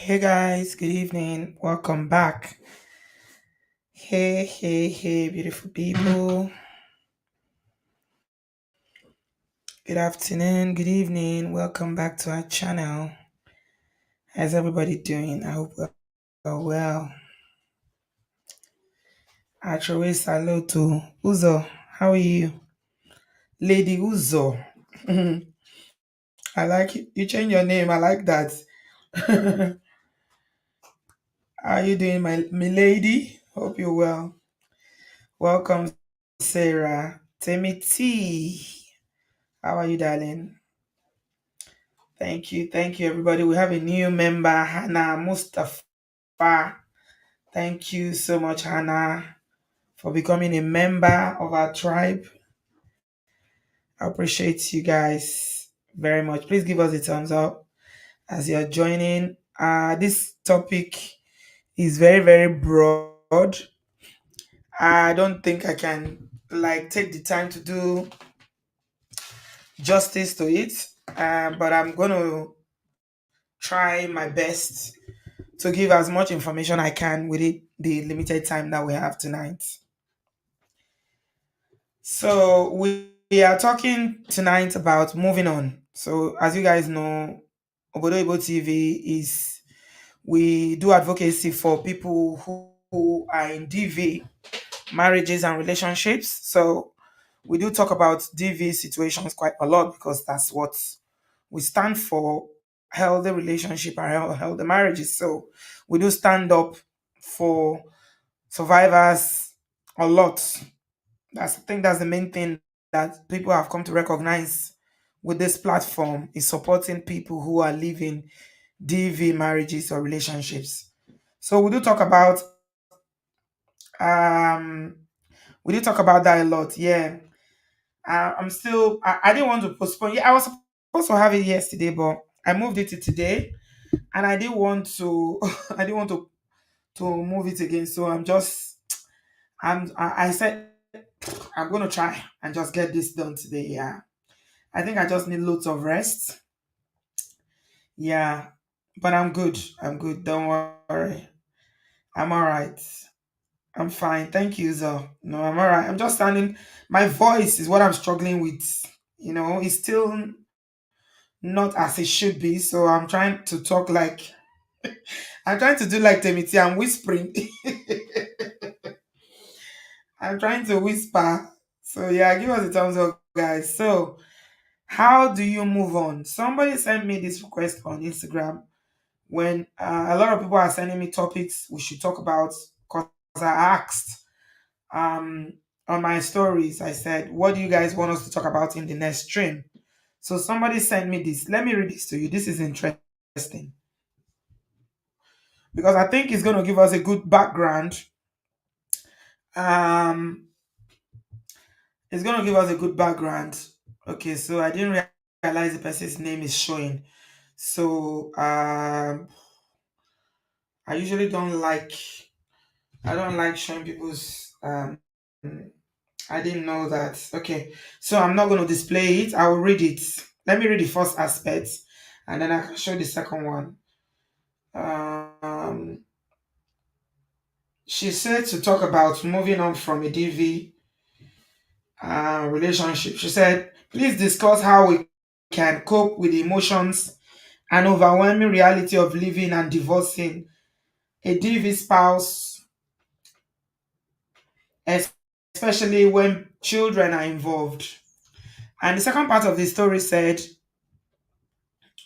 Hey guys, good evening. Welcome back. Hey, hey, hey, beautiful people. Good afternoon, good evening. Welcome back to our channel. How's everybody doing? I hope we're well. Actually, hello to Uzo. How are you? Lady Uzo. I like it. You change your name. I like that. How are you doing, my lady? Hope you're well. Welcome, Sarah. Timmy T. How are you, darling? Thank you, everybody. We have a new member, Hannah Mustafa. Thank you so much, Hannah, for becoming a member of our tribe. I appreciate you guys very much. Please give us a thumbs up as you're joining. This topic is very, very broad. I don't think I can take the time to do justice to it, but I'm going to try my best to give as much information I can within the limited time that we have tonight. So we are talking tonight about moving on. So as you guys know, Obodo TV is we do advocacy for people who are in DV, marriages and relationships. So we do talk about DV situations quite a lot because that's what we stand for, healthy relationship and healthy marriages. So we do stand up for survivors a lot. I think that's the main thing that people have come to recognize with this platform is supporting people who are living DV marriages or relationships. So um we did talk about that a lot. Yeah. I didn't want to postpone. Yeah, I was supposed to have it yesterday, but I moved it to today and I didn't want to I didn't want to move it again. So I said I'm gonna try and just get this done today. Yeah. I think I just need loads of rest. Yeah. But I'm good. I'm good. Don't worry. I'm all right. I'm fine. Thank you, Zo. No, I'm all right. I'm just standing. My voice is what I'm struggling with. It's still not as it should be. So I'm trying to talk like I'm trying to do like Temiti. I'm whispering. I'm trying to whisper. So yeah, give us a thumbs up, guys. So how do you move on? Somebody sent me this request on Instagram when a lot of people are sending me topics we should talk about because I asked um, on my stories, I said, what do you guys want us to talk about in the next stream? So somebody sent me this. Let me read this to you. This is interesting because I think it's going to give us a good background. Um, it's going to give us a good background. Okay, so I didn't realize the person's name is showing. So I usually I don't like showing people's I didn't know that. Okay. So I'm not going to display it. I will read it. Let me read the first aspect and then I can show the second one. Um she said to talk about moving on from a DV relationship. She said, please discuss how we can cope with the emotions and overwhelming reality of living and divorcing a DV spouse, especially when children are involved. And the second part of the story said,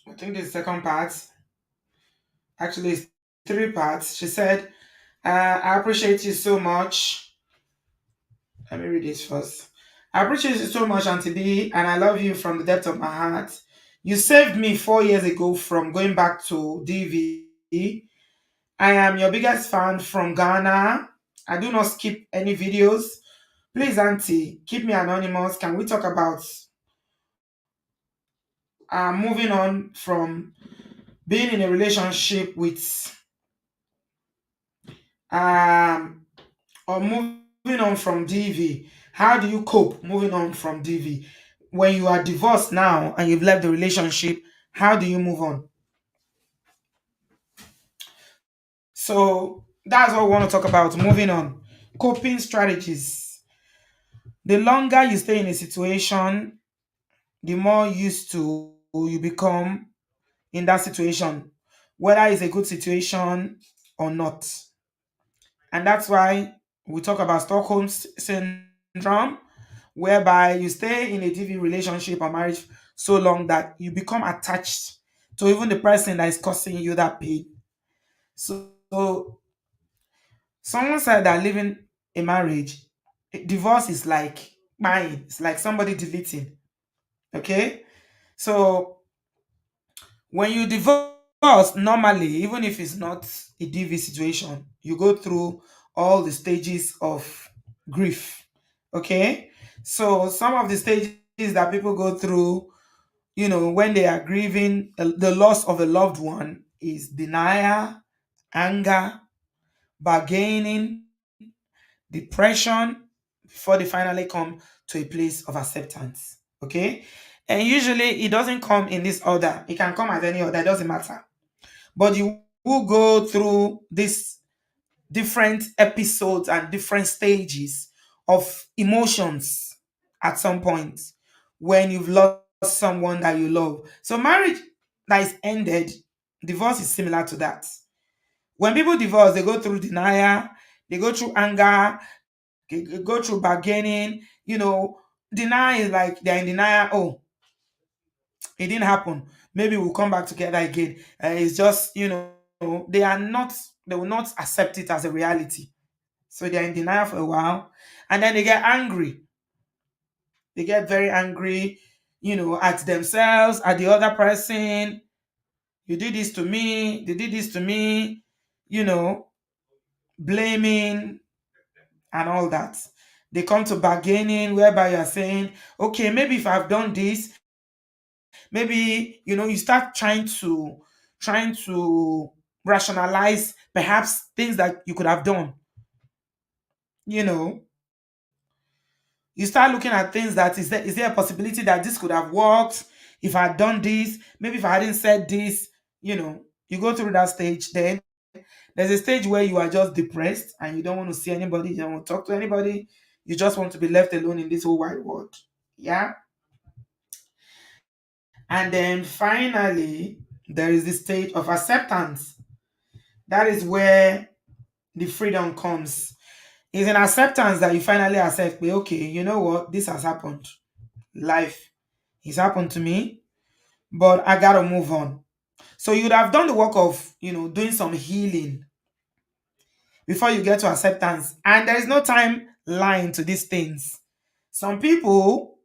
I think the second part, actually, it's three parts. She said, I appreciate you so much. Let me read this first. I appreciate you so much, Auntie B, and I love you from the depth of my heart. You saved me 4 years ago from going back to DV. I am your biggest fan from Ghana. I do not skip any videos. Please, Auntie, keep me anonymous. Can we talk about moving on from being in a relationship with um or moving on from DV? How do you cope moving on from DV? When you are divorced now and you've left the relationship, how do you move on? So that's what we want to talk about. Moving on. Coping strategies. The longer you stay in a situation, the more used to you become in that situation, whether it's a good situation or not. And that's why we talk about Stockholm syndrome, whereby you stay in a DV relationship or marriage so long that you become attached to even the person that is causing you that pain. So someone said that living a marriage, divorce is like mine. It's like somebody deleting. Okay. So when you divorce, normally, even if it's not a DV situation, you go through all the stages of grief. Okay. So some of the stages that people go through, when they are grieving the loss of a loved one is denial, anger, bargaining, depression, before they finally come to a place of acceptance. Okay. And usually it doesn't come in this order. It can come as any order, it doesn't matter. But you will go through these different episodes and different stages of emotions at some point when you've lost someone that you love. So marriage that is ended, divorce is similar to that. When people divorce, they go through denial, they go through anger, they go through bargaining. Denial is like they're in denial. Oh, it didn't happen. Maybe we'll come back together again. It's just, they are not, they will not accept it as a reality. So they're in denial for a while. And then they get angry. They get very angry, at themselves, at the other person. You did this to me. They did this to me, you know, blaming and all that. They come to bargaining, whereby you're saying, okay, maybe if I've done this, maybe you start trying to rationalize perhaps things that you could have done. You know, you start looking at things that is there a possibility that this could have worked if I had done this, maybe if I hadn't said this. You go through that stage. Then there's a stage where you are just depressed and you don't want to see anybody, you don't want to talk to anybody, you just want to be left alone in this whole wide world. Yeah. And then finally, there is the stage of acceptance. That is where the freedom comes. It's in acceptance that you finally accept, okay, you know what, this has happened. Life has happened to me, but I gotta move on. So you'd have done the work of, doing some healing before you get to acceptance. And there is no timeline to these things. Some people,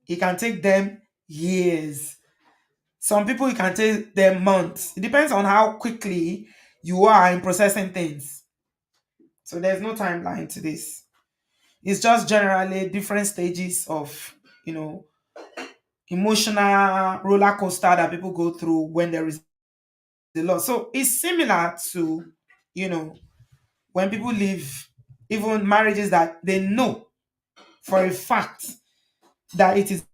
it can take them years. Some people, it can take them months. It depends on how quickly you are in processing things. So there's no timeline to this. It's just generally different stages of, you know, emotional roller coaster that people go through when there is a loss. So it's similar to, you know, when people leave even marriages that they know for a fact that it is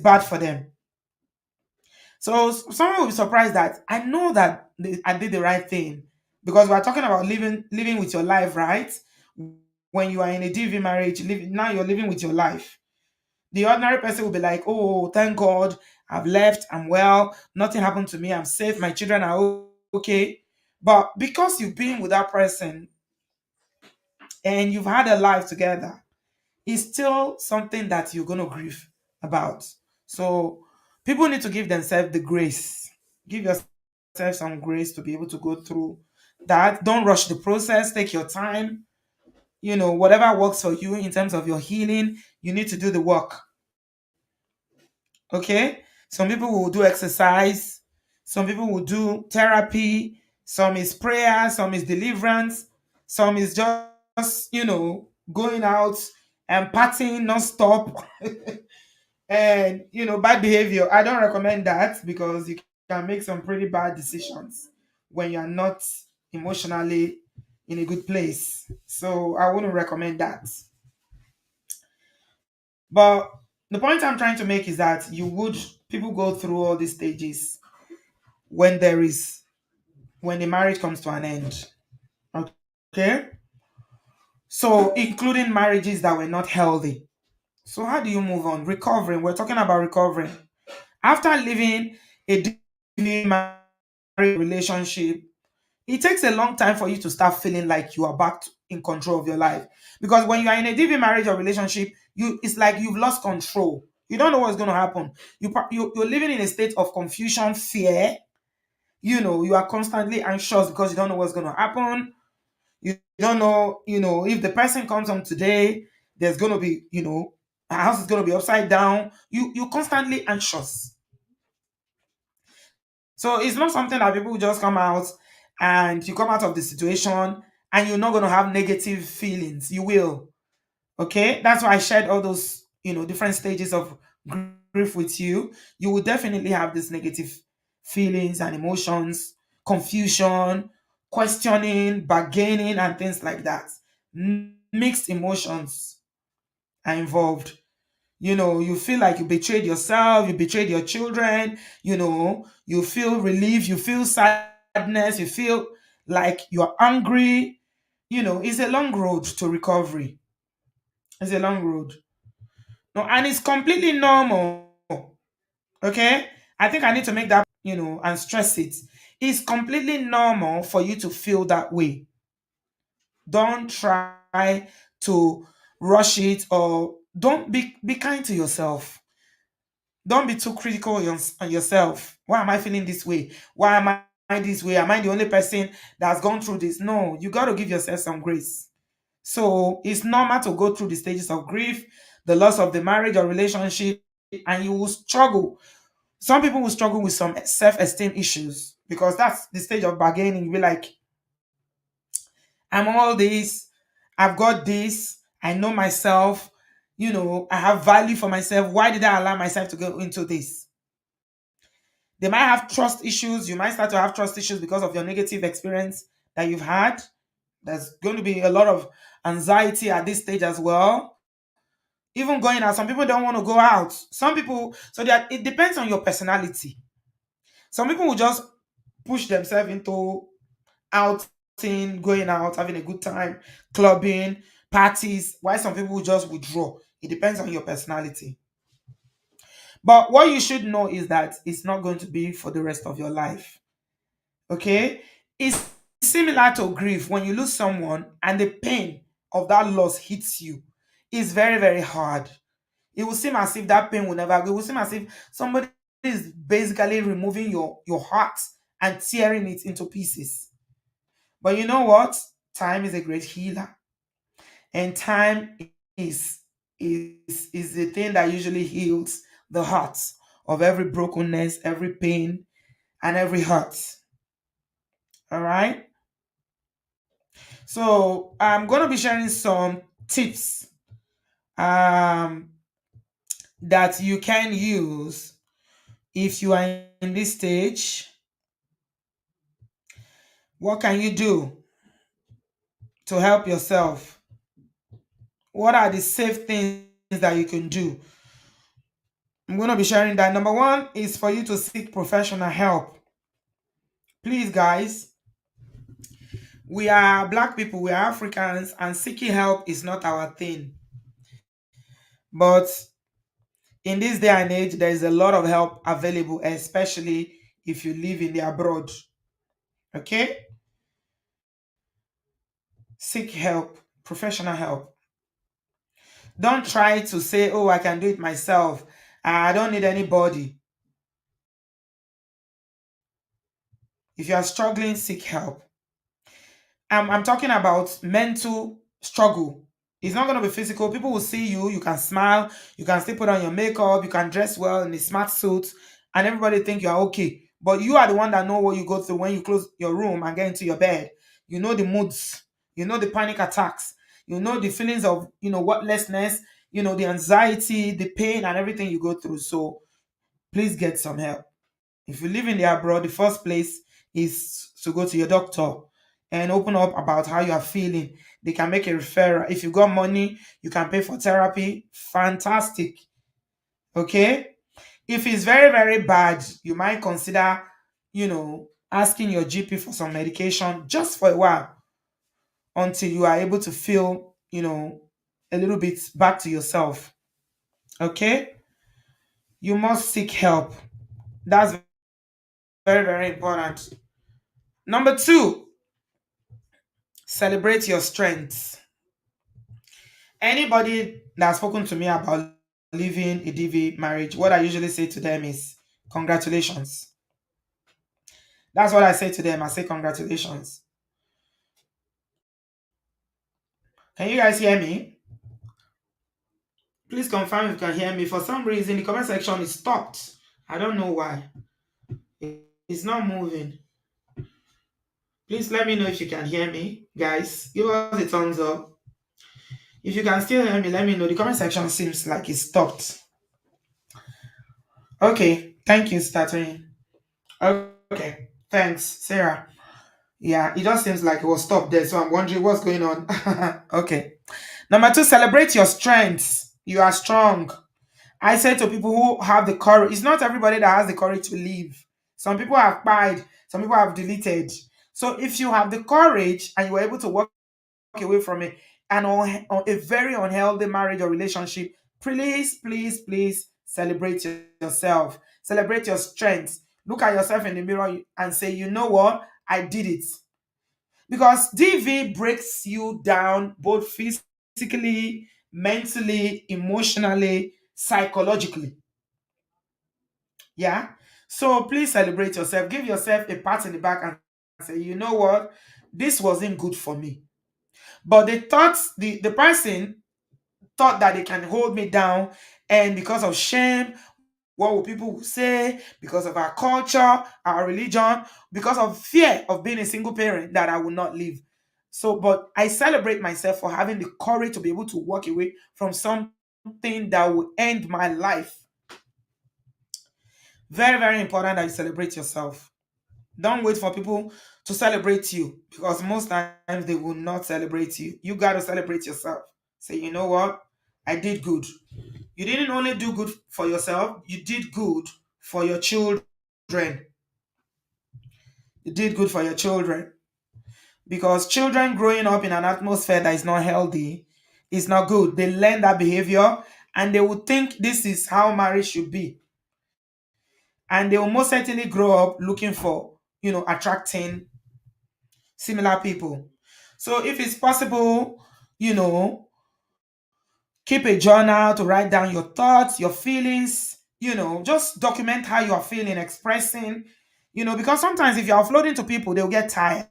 bad for them. So someone will be surprised that I know that I did the right thing, because we're talking about living with your life, right? When you are in a DV marriage, now you're living with your life. The ordinary person will be like, "Oh, thank God, I've left. I'm well. Nothing happened to me. I'm safe. My children are okay." But because you've been with that person and you've had a life together, it's still something that you're going to grieve about. So people need to give themselves the grace. Give yourself some grace to be able to go through that. Don't rush the process. Take your time. Whatever works for you in terms of your healing, you need to do the work. Okay? Some people will do exercise. Some people will do therapy. Some is prayer. Some is deliverance. Some is just, going out and partying non-stop. And bad behavior, I don't recommend that, because you can make some pretty bad decisions when you're not emotionally in a good place. So I wouldn't recommend that. But the point I'm trying to make is that people go through all these stages when the marriage comes to an end. Okay, so including marriages that were not healthy. So how do you move on? Recovering. We're talking about recovering after living a difficult marriage relationship. It takes a long time for you to start feeling like you are in control of your life, because when you are in a DV marriage or relationship, you it's like you've lost control. You don't know what's going to happen. You're living in a state of confusion, fear. You are constantly anxious because you don't know what's going to happen. You don't know, if the person comes home today, there's going to be, a house is going to be upside down. You're constantly anxious. So it's not something that people just come out, and you come out of the situation and you're not going to have negative feelings. You will. Okay. That's why I shared all those, different stages of grief with you. You will definitely have these negative feelings and emotions, confusion, questioning, bargaining, and things like that. Mixed emotions are involved. You feel like you betrayed yourself, you betrayed your children. You feel relief, you feel sadness, you feel like you're angry. It's a long road to recovery. It's a long road. No, and it's completely normal. Okay, I think I need to make that, and stress it. It's completely normal for you to feel that way. Don't try to rush it, or don't be kind to yourself. Don't be too critical on yourself. Why am I feeling this way? Why am I this way? Am I the only person that's gone through this? No, you got to give yourself some grace. So it's normal to go through the stages of grief, the loss of the marriage or relationship, and you will struggle. Some people will struggle with some self-esteem issues, because that's the stage of bargaining. You'll be like, I'm all this, I've got this, I know myself, I have value for myself. Why did I allow myself to go into this? They might have trust issues. You might start to have trust issues because of your negative experience that you've had. There's going to be a lot of anxiety at this stage as well. Even going out, some people don't want to go out. Some people, so that it depends on your personality. Some people will just push themselves into outing, going out, having a good time, clubbing, parties. While some people will just withdraw. It depends on your personality. But what you should know is that it's not going to be for the rest of your life. Okay, it's similar to grief. When you lose someone and the pain of that loss hits you, it's very, very hard. It will seem as if that pain will never go. It will seem as if somebody is basically removing your heart and tearing it into pieces. But you know what? Time is a great healer, and time is is the thing that usually heals the heart of every brokenness, every pain, and every hurt. All right. So I'm going to be sharing some tips um, that you can use if you are in this stage. What can you do to help yourself? What are the safe things that you can do? I'm going to be sharing that. Number one is for you to seek professional help. Please, guys, we are Black people, we are Africans, and seeking help is not our thing. But in this day and age, there is a lot of help available, especially if you live in the abroad. Okay? Seek help, professional help. Don't try to say, oh, I can do it myself. I don't need anybody. If you are struggling, seek help. I'm talking about mental struggle. It's not going to be physical. People will see you, you can smile, you can still put on your makeup, you can dress well in a smart suit, and everybody think you are okay. But you are the one that know what you go through when you close your room and get into your bed. You know the moods, you know the panic attacks, you know the feelings of, worthlessness, the anxiety, the pain, and everything you go through. So please get some help. If you live in the abroad, the first place is to go to your doctor and open up about how you are feeling. They can make a referral. If you got money, you can pay for therapy. Fantastic. Okay. If it's very, very bad, you might consider, asking your GP for some medication just for a while. until you are able to feel, a little bit back to yourself. Okay? You must seek help. That's very, very important. Number two, celebrate your strengths. Anybody that's spoken to me about living a DV marriage, what I usually say to them is congratulations. That's what I say to them. I say congratulations. Can you guys hear me? Please confirm if you can hear me. For some reason, the comment section is stopped. I don't know why. It's not moving. Please let me know if you can hear me. Guys, give us a thumbs up. If you can still hear me, let me know. The comment section seems like it's stopped. Okay, thank you, Statue. Okay, thanks, Sarah. Yeah, it just seems like it was stopped there, so I'm wondering what's going on. Okay. Number two, celebrate your strengths. You are strong. I say to people who have the courage, it's not everybody that has the courage to leave. Some people have cried, some people have deleted. So if you have the courage and you were able to walk away from a very unhealthy marriage or relationship, please, please, please celebrate yourself. Celebrate your strengths. Look at yourself in the mirror and say, you know what? I did it. Because DV breaks you down both physically, mentally, emotionally, psychologically. Yeah. So please celebrate yourself. Give yourself a pat in the back and say, you know what? This wasn't good for me. But the person thought that they can hold me down, and because of shame, what will people say, because of our culture, our religion, because of fear of being a single parent, that I will not live. So, but I celebrate myself for having the courage to be able to walk away from something that will end my life. Very, very important that you celebrate yourself. Don't wait for people to celebrate you, because most times they will not celebrate you. You got to celebrate yourself. Say, you know what? I did good. You didn't only do good for yourself, you did good for your children. You did good for your children. Because children growing up in an atmosphere that is not healthy is not good. They learn that behavior and they will think this is how marriage should be. And they will most certainly grow up looking for, attracting similar people. So if it's possible, you know, keep a journal to write down your thoughts, your feelings, just document how you are feeling, expressing, because sometimes if you're offloading to people, they'll get tired.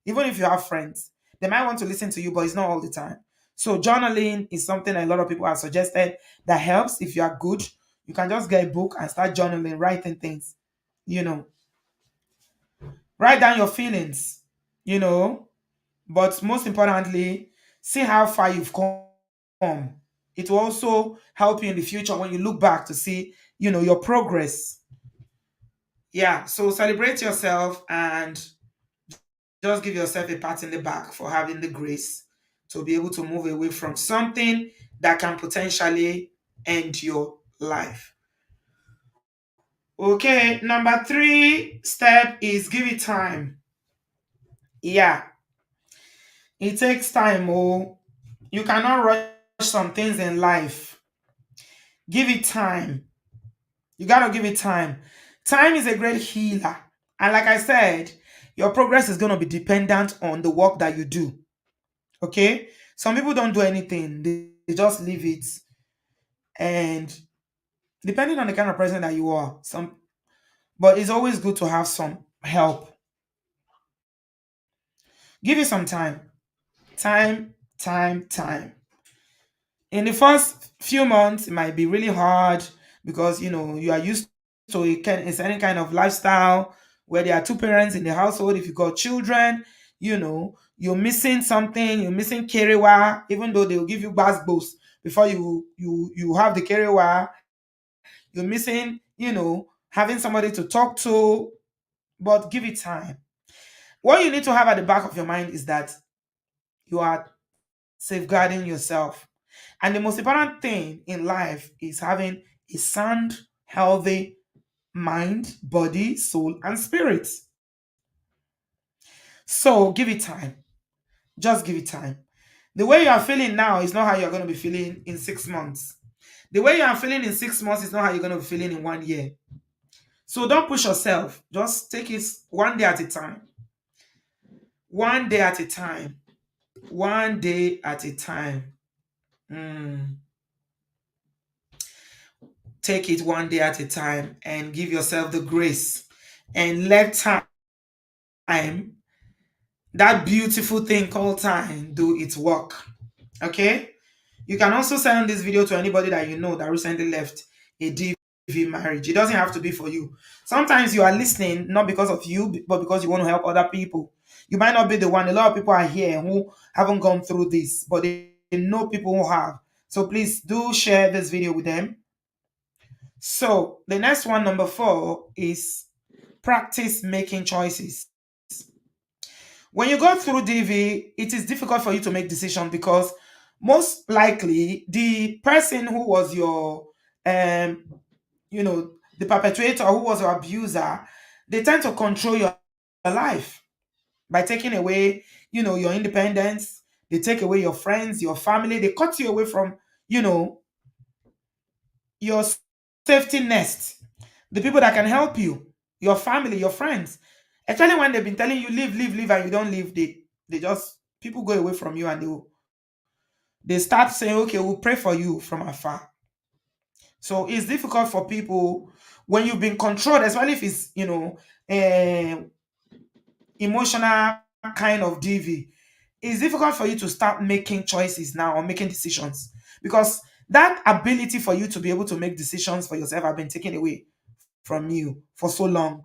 Even if you have friends, they might want to listen to you, but it's not all the time. So journaling is something a lot of people have suggested that helps. If you are good, you can just get a book and start journaling, writing things, you know, write down your feelings, you know, but most importantly, see how far you've come. It will also help you in the future when you look back to see, your progress. Yeah, so celebrate yourself and just give yourself a pat in the back for having the grace to be able to move away from something that can potentially end your life. Okay, number three step is give it time. Yeah, it takes time. Oh, you cannot rush some things in life. Give it time. You got to give it time. Time is a great healer. And like I said, your progress is going to be dependent on the work that you do. Okay? Some people don't do anything, they just leave it. And depending on the kind of person that you are, but it's always good to have some help. Give it some time. Time, time, time. In the first few months, it might be really hard because you are used to a certain kind of lifestyle where there are two parents in the household. If you got children, you're missing something. You're missing kerewa, even though they'll give you boost before you have the kerewa. You're missing, having somebody to talk to. But give it time. What you need to have at the back of your mind is that you are safeguarding yourself. And the most important thing in life is having a sound, healthy mind, body, soul, and spirit. So give it time. Just give it time. The way you are feeling now is not how you're going to be feeling in 6 months. The way you are feeling in 6 months is not how you're going to be feeling in 1 year. So don't push yourself. Just take it one day at a time. One day at a time. One day at a time. Mm. Take it one day at a time and give yourself the grace and let time, that beautiful thing called time, do its work. Okay? You can also send this video to anybody that you know that recently left a DV marriage. It doesn't have to be for you. Sometimes you are listening not because of you, but because you want to help other people. You might not be the one. A lot of people are here who haven't gone through this, but they know people who have. So please do share this video with them. So the next one, number 4, is practice making choices. When you go through DV, it is difficult for you to make decisions because most likely the person who was your um the perpetrator, who was your abuser, they tend to control your life by taking away your independence. They take away your friends, your family. They cut you away from you know your safety nest, the people that can help you, your family, your friends. Especially when they've been telling you live, live, live, and you don't live, they just people go away from you, and they start saying, okay, we'll pray for you from afar. So it's difficult for people when you've been controlled, especially if it's eh, emotional kind of DV. It's difficult for you to start making choices now or making decisions because that ability for you to be able to make decisions for yourself have been taken away from you for so long.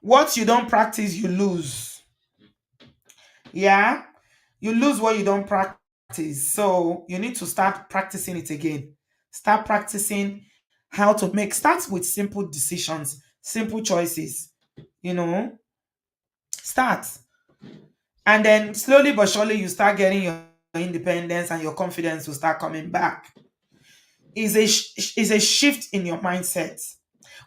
What you don't practice, you lose. Yeah, you lose what you don't practice. So you need to start practicing it again. Start practicing how to make, start with simple decisions, simple choices, you know, start. And then slowly but surely you start getting your independence and your confidence will start coming back. Is a shift in your mindset.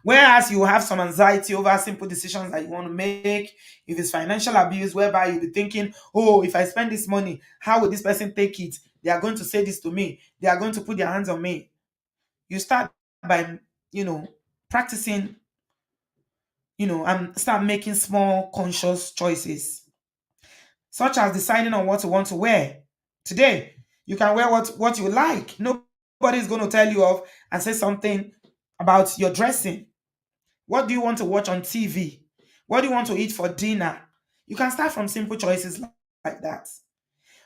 Whereas you have some anxiety over simple decisions that you want to make, if it's financial abuse, whereby you'll be thinking, oh, if I spend this money, how will this person take it? They are going to say this to me. They are going to put their hands on me. You start by, you know, practicing, and start making small conscious choices, such as deciding on what you want to wear. Today, you can wear what you like. Nobody is going to tell you off and say something about your dressing. What do you want to watch on TV? What do you want to eat for dinner? You can start from simple choices like that.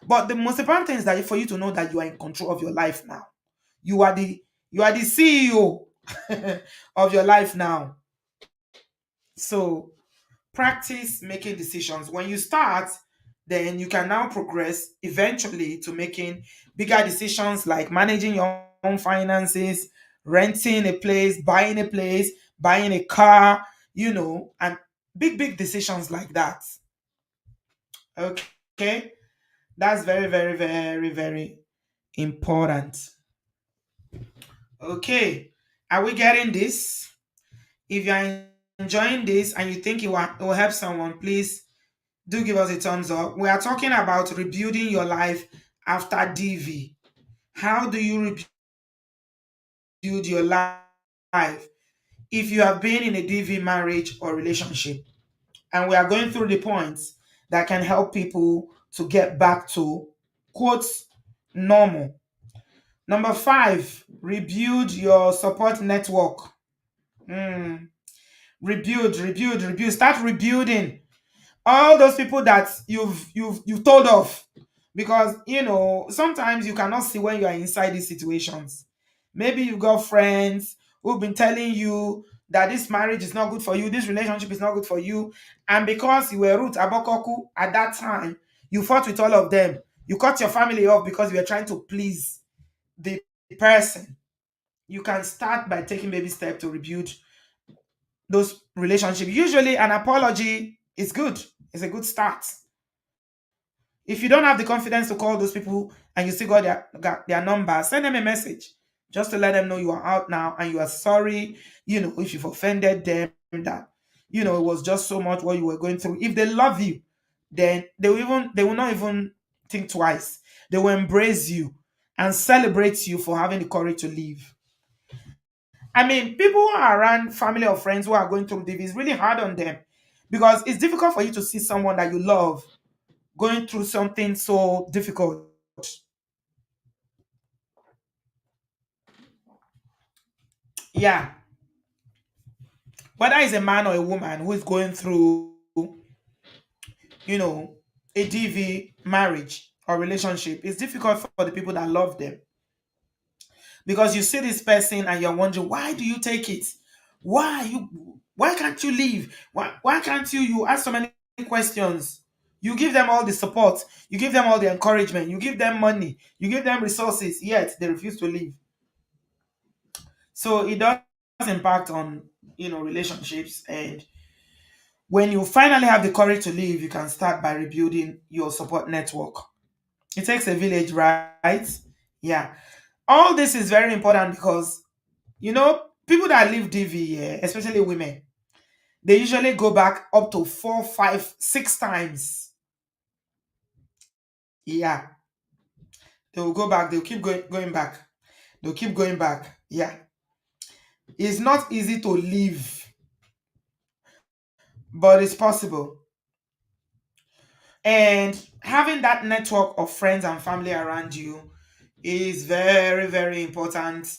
But the most important thing is that for you to know that you are in control of your life now. You are the CEO of your life now. So practice making decisions. When you start, then you can now progress eventually to making bigger decisions like managing your own finances, renting a place, buying a car, and big, big decisions like that. Okay. That's very, very, very, very important. Okay. Are we getting this? If you're enjoying this and you think it will help someone, please do give us a thumbs up. We are talking about rebuilding your life after DV. How do you rebuild your life if you have been in a DV marriage or relationship? And we are going through the points that can help people to get back to quotes normal. Number 5, rebuild your support network. Mm, rebuild. Start rebuilding all those people that you've told off, because sometimes you cannot see when you are inside these situations. Maybe you've got friends who've been telling you that this marriage is not good for you, this relationship is not good for you, and because you were root abokoku at that time, you fought with all of them. You cut your family off because you were trying to please the person. You can start by taking baby steps to rebuild those relationships. Usually an apology is good. It's a good start. If you don't have the confidence to call those people and you still got their number, send them a message just to let them know you are out now and you are sorry, if you've offended them, that, it was just so much what you were going through. If they love you, then they will not even think twice. They will embrace you and celebrate you for having the courage to leave. I mean, people who are around family or friends who are going through DV is really hard on them because it's difficult for you to see someone that you love going through something so difficult. Yeah, whether it's a man or a woman who is going through, you know, a DV marriage or relationship, it's difficult for the people that love them because you see this person and you're wondering, why do you take it? Why can't you leave? Why can't you ask so many questions? You give them all the support, you give them all the encouragement, you give them money, you give them resources, yet they refuse to leave. So it does impact on, relationships. And when you finally have the courage to leave, you can start by rebuilding your support network. It takes a village, right? Yeah. All this is very important because, people that live DV, yeah, especially women, they usually go back up to 4, 5, 6 times. Yeah. They will go back, they'll keep going back. They'll keep going back. Yeah. It's not easy to leave, but it's possible. And having that network of friends and family around you is very, very important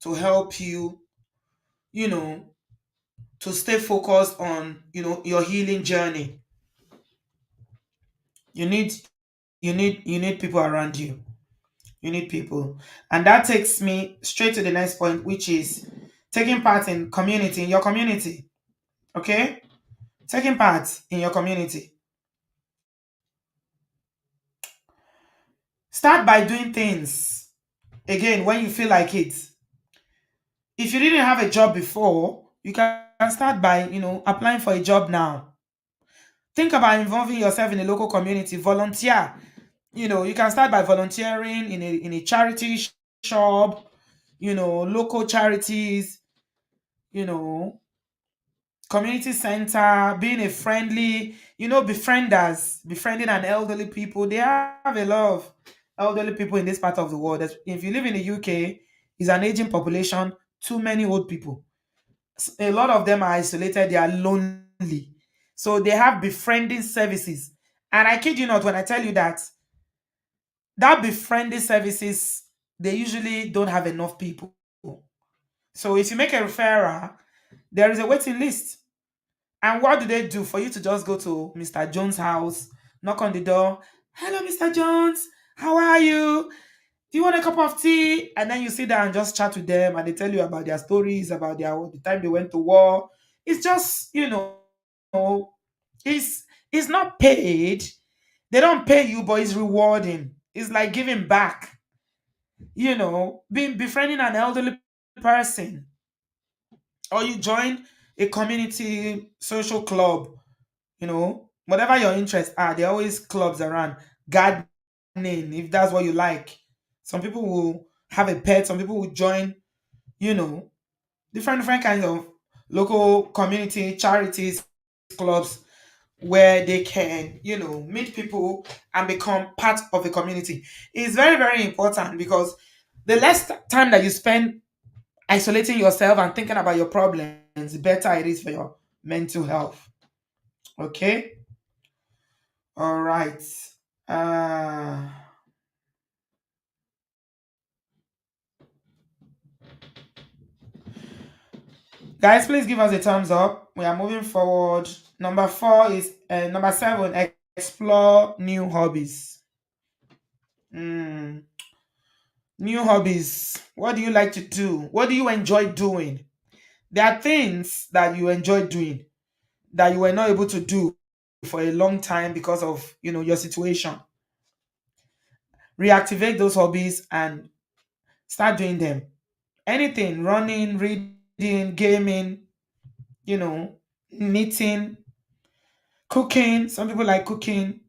to help you, you know, to stay focused on, your healing journey. You need you need people around you. You need people. And that takes me straight to the next point, which is taking part in community, in your community. Okay? Taking part in your community. Start by doing things again when you feel like it. If you didn't have a job before, you can start by, applying for a job now. Think about involving yourself in a local community, volunteer. You can start by volunteering in a charity shop, local charities, you know, community center, being a friendly, befriending an elderly people. They have a lot of elderly people in this part of the world. If you live in the UK, it's an aging population, too many old people. A lot of them are isolated, they are lonely. So they have befriending services. And I kid you not when I tell you that befriending services, they usually don't have enough people. So if you make a referral, there is a waiting list. And what do they do for you to just go to Mr. Jones' house, knock on the door? Hello, Mr. Jones. How are you? Do you want a cup of tea? And then you sit down and just chat with them and they tell you about their stories, about the time they went to war. It's just, it's not paid. They don't pay you, but it's rewarding. It's like giving back, being befriending an elderly person, or you join a community social club, whatever your interests are, there are always clubs around. Gardening, if that's what you like. Some people will have a pet, some people will join, you know, different kinds of local community charities, clubs where they can, meet people and become part of a community. It's very, very important because the less time that you spend isolating yourself and thinking about your problems, the better it is for your mental health. Okay? All right. Uh, guys, please give us a thumbs up. We are moving forward. Number 7, explore new hobbies. Mm, new hobbies. What do you like to do? What do you enjoy doing? There are things that you enjoy doing that you were not able to do for a long time because of, your situation. Reactivate those hobbies and start doing them. Anything, running, reading, gaming, knitting, cooking. Some people like cooking,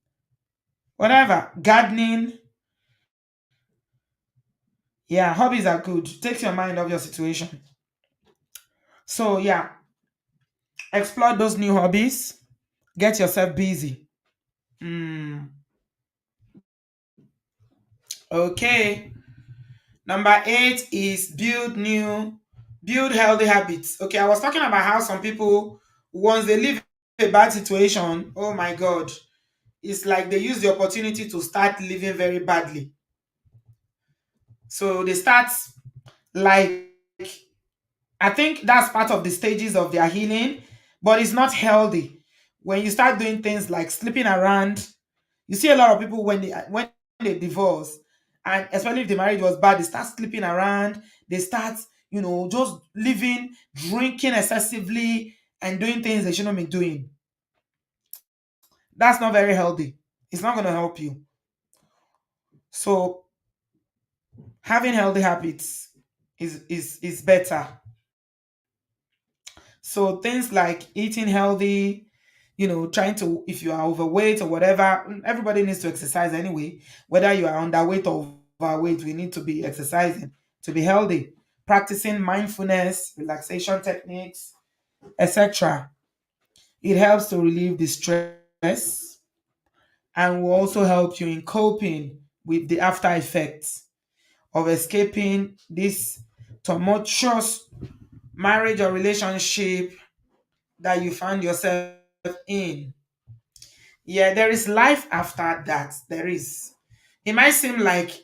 whatever, gardening. Yeah, hobbies are good. Takes your mind off your situation. So, yeah, explore those new hobbies. Get yourself busy. Mm, okay. Number eight is build healthy habits. Okay, I was talking about how some people, once they leave a bad situation, oh my God, it's like they use the opportunity to start living very badly. So they start, like, I think that's part of the stages of their healing, but it's not healthy. When you start doing things like sleeping around, you see a lot of people when they divorce, and especially if the marriage was bad, they start sleeping around, they start, just living, drinking excessively, and doing things they shouldn't be doing. That's not very healthy. It's not going to help you. So having healthy habits is better. So things like eating healthy, trying to, if you are overweight or whatever, everybody needs to exercise anyway. Whether you are underweight or overweight, we need to be exercising to be healthy. Practicing mindfulness, relaxation techniques, etc. It helps to relieve the stress and will also help you in coping with the after effects of escaping this tumultuous marriage or relationship that you find yourself in. Yeah, there is life after that. There is. It might seem like,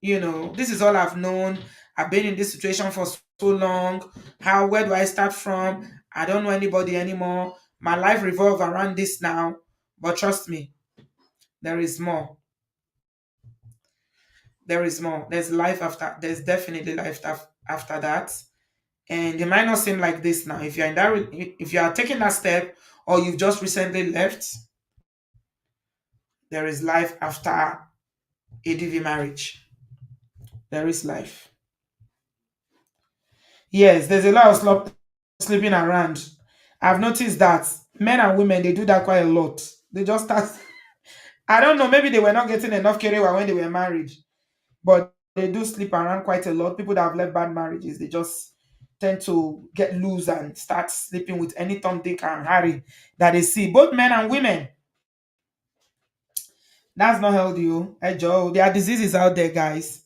this is all I've known. I've been in this situation for so long. Where do I start from? I don't know anybody anymore. My life revolves around this now. But trust me, there is more. There is more. There's life after. There's definitely life after that. And it might not seem like this now. If you're in that, if you are taking that step, or you've just recently left, there is life after ADV marriage. There is life. Yes, there's a lot of sleeping around. I've noticed that men and women, they do that quite a lot. They just start. I don't know. Maybe they were not getting enough career when they were married, but they do sleep around quite a lot. People that have left bad marriages, they just tend to get loose and start sleeping with any Tom, Dick, and Harry that they see. Both men and women. That's not healthy. Oh. Hey, Joe, there are diseases out there, guys.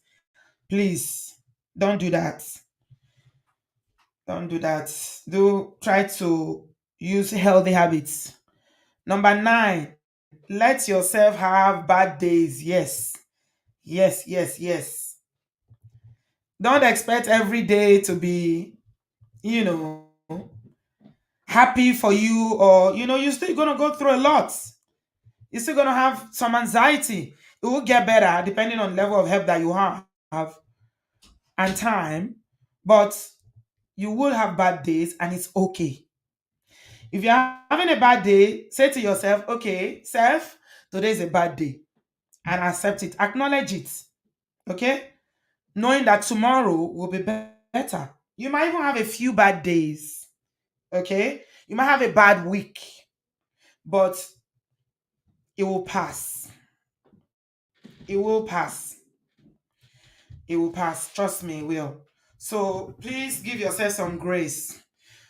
Please don't do that. Don't do that. Do try to use healthy habits. Number nine, let yourself have bad days. Yes. Yes, yes, yes. Don't expect every day to be, you know, happy for you, or, you're still going to go through a lot. You're still going to have some anxiety. It will get better depending on level of help that you have and time, but you will have bad days and it's okay. If you're having a bad day, say to yourself, okay, self, today's a bad day, and accept it. Acknowledge it. Okay? Knowing that tomorrow will be better. You might even have a few bad days. Okay? You might have a bad week, but it will pass. It will pass. It will pass. Trust me, it will. So please give yourself some grace.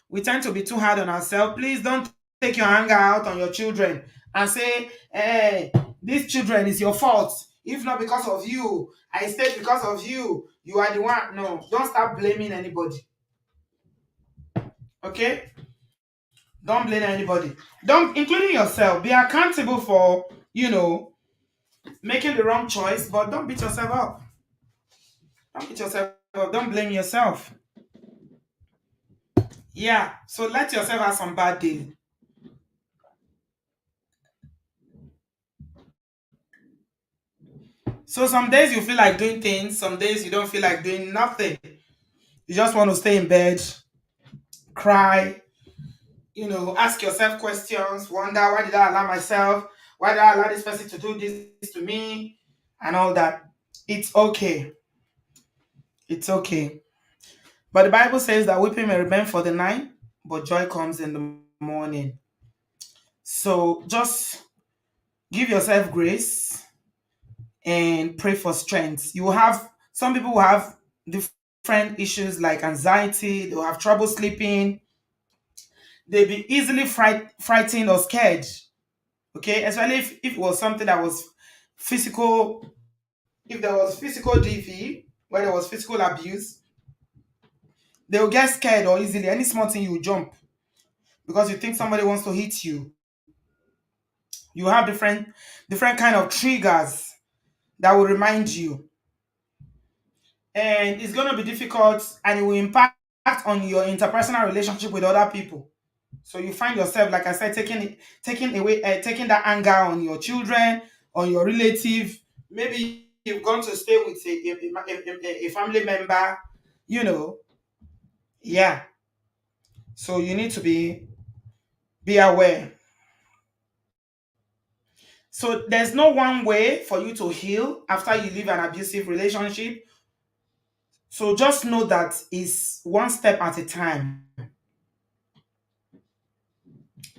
We tend to be too hard on ourselves. Please don't take your anger out on your children and say, hey, these children is your fault. If not because of you, I stayed because of you. You are the one. No, don't start blaming anybody. Okay? Don't blame anybody. Don't, including yourself. Be accountable for, making the wrong choice, but don't beat yourself up. Don't beat yourself up. Don't blame yourself. Yeah. So let yourself have some bad days. So some days you feel like doing things, some days you don't feel like doing nothing. You just want to stay in bed, cry, ask yourself questions, wonder, why did I allow myself? Why did I allow this person to do this to me? And all that. It's okay. It's okay. But the Bible says that weeping may remain for the night, but joy comes in the morning. So just give yourself grace and pray for strength. You will have some people will have different issues like anxiety, they'll have trouble sleeping, they'll be easily frightened or scared. Okay, especially if it was something that was physical, if there was physical DV, where there was physical abuse, they will get scared or easily. Any small thing you will jump because you think somebody wants to hit you. You have different kind of triggers that will remind you, and it's going to be difficult, and it will impact on your interpersonal relationship with other people. So you find yourself, like I said, taking that anger on your children, on your relative. Maybe you've gone to stay with a family member, you know. Yeah. So you need to be aware. So there's no one way for you to heal after you leave an abusive relationship. So just know that it's one step at a time.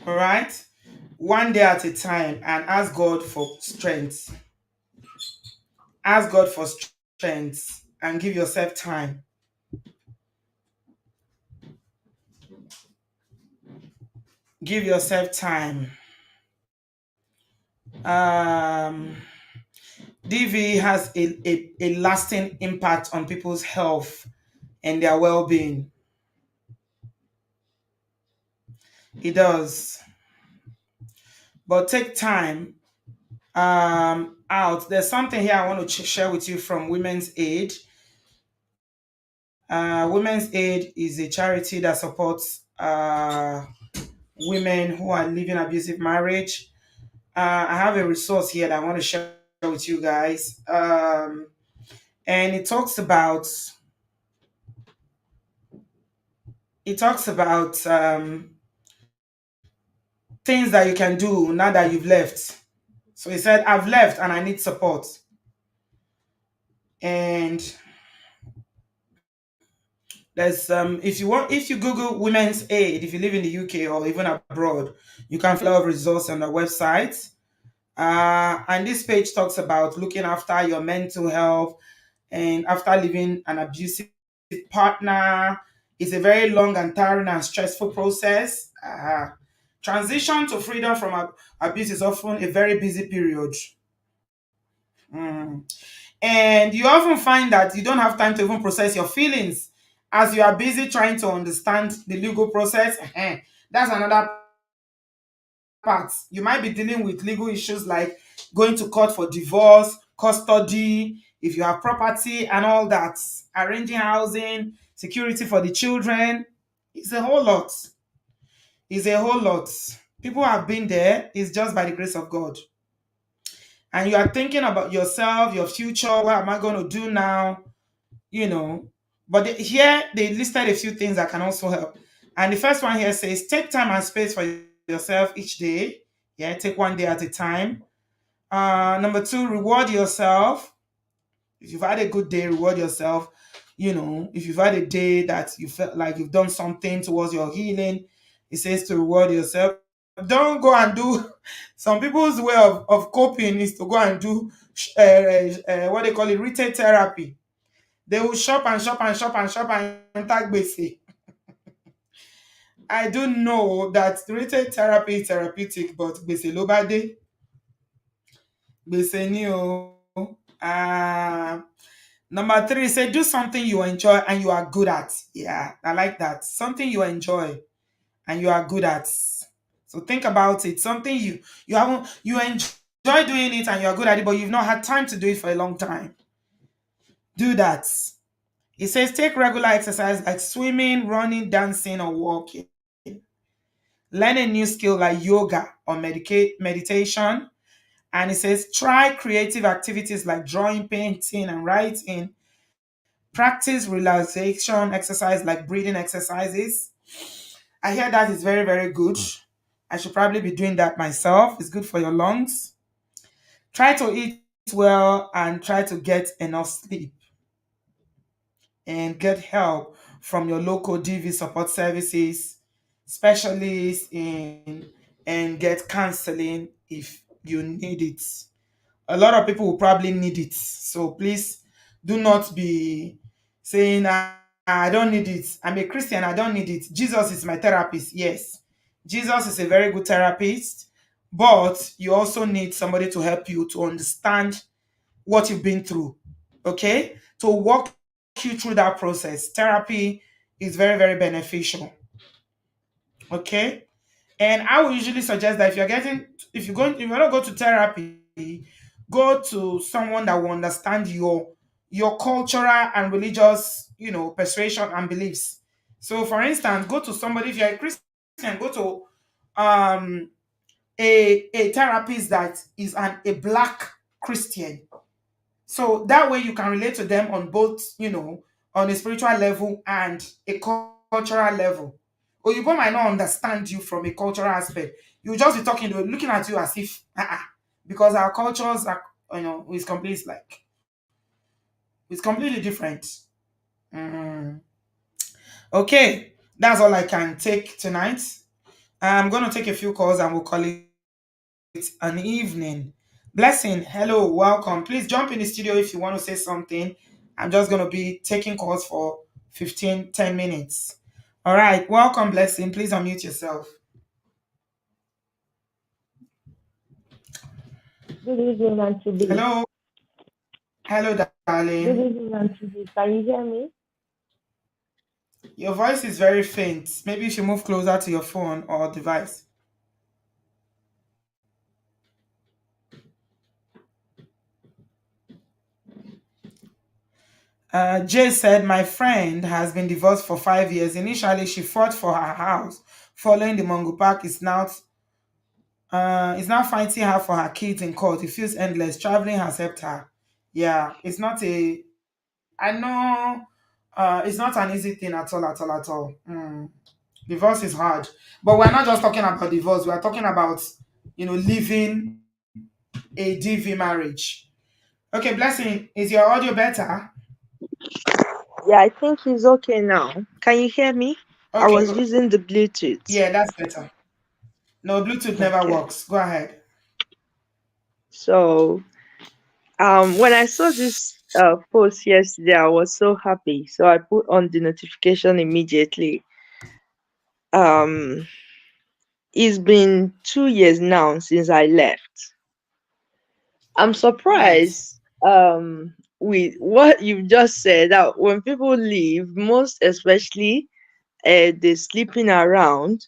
All right? One day at a time, and ask God for strength. Ask God for strength and give yourself time. Give yourself time. Um, DV has a lasting impact on people's health and their well being. It does. But take time out. There's something here I want to share with you from Women's Aid. Women's Aid is a charity that supports women who are living abusive marriage. I have a resource here that I want to share with you guys, and it talks about things that you can do now that you've left. So he said, "I've left and I need support." And there's if you Google Women's Aid, if you live in the UK or even abroad, you can find a lot of resources on the website. And this page talks about looking after your mental health and after leaving an abusive partner. It's a very long and tiring and stressful process. Transition to freedom from abuse is often a very busy period. Mm. And you often find that you don't have time to even process your feelings as you are busy trying to understand the legal process. That's another part. You might be dealing with legal issues like going to court for divorce, custody, if you have property and all that, arranging housing, security for the children. It's a whole lot. It's a whole lot. People have been there. It's just by the grace of God. And you are thinking about yourself, your future. What am I going to do now? You know. But here they listed a few things that can also help. And the first one here says take time and space for yourself each day. Yeah, take one day at a time. Number two, reward yourself. If you've had a good day, reward yourself. You know, if you've had a day that you felt like you've done something towards your healing, it says to reward yourself. Don't go and do some people's way of coping is to go and do what they call it, retail therapy. They will shop and shop and shop and shop and tag basic. I do know that retail therapy is therapeutic, but gbese ló bá dé. Gbese ni o. Ah, number three, say do something you enjoy and you are good at. Yeah, I like that. Something you enjoy and you are good at. So think about it. Something you haven't you enjoy doing it and you are good at it, but you've not had time to do it for a long time. Do that. It says take regular exercise like swimming, running, dancing, or walking. Learn a new skill like yoga or meditation. And it says try creative activities like drawing, painting, and writing. Practice relaxation exercise like breathing exercises. I hear that is very, very good. I should probably be doing that myself. It's good for your lungs. Try to eat well and try to get enough sleep and get help from your local DV support services, specialists in and get counseling if you need it. A lot of people will probably need it. So please do not be saying, I don't need it. I'm a Christian, I don't need it. Jesus is my therapist. Yes, Jesus is a very good therapist, but you also need somebody to help you to understand what you've been through. Okay, to walk you through that process. Therapy is very, very beneficial. Okay, and I would usually suggest that if you're not go to therapy, go to someone that will understand your cultural and religious, persuasion and beliefs. So for instance, go to somebody. If you're a Christian, go to um a therapist that is a black Christian. So that way you can relate to them on both, on a spiritual level and a cultural level. Oyibo might not understand you from a cultural aspect. You just be talking, they'll be looking at you as if, because our cultures are, it's completely different. Mm. Okay, that's all I can take tonight. I'm going to take a few calls and we'll call it an evening. Blessing, hello, welcome. Please jump in the studio if you want to say something. I'm just going to be taking calls for 10 minutes. All right, welcome, Blessing. Please unmute yourself. Good evening, Auntie B. Hello, hello, darling. Good evening, Auntie B. Can you hear me? Your voice is very faint. Maybe you should move closer to your phone or device. Jay said, my friend has been divorced for 5 years. Initially, she fought for her house. Following the Mungo Park is now fighting her for her kids in court. It feels endless. Traveling has helped her. Yeah, it's not a. I know. It's not an easy thing at all, at all, at all. Divorce is hard, but we're not just talking about divorce. We are talking about, living a DV marriage. Okay, blessing. Is your audio better? Yeah, I think he's okay now. Can you hear me? I Okay, was using the Bluetooth. yeah, that's better. No, Bluetooth never Okay. works. Go ahead. So, when I saw this post yesterday, I was so happy. So I put on the notification immediately. Um, it's been 2 years now since I left. I'm Right. surprised with what you've just said that when people leave, most especially they're sleeping around.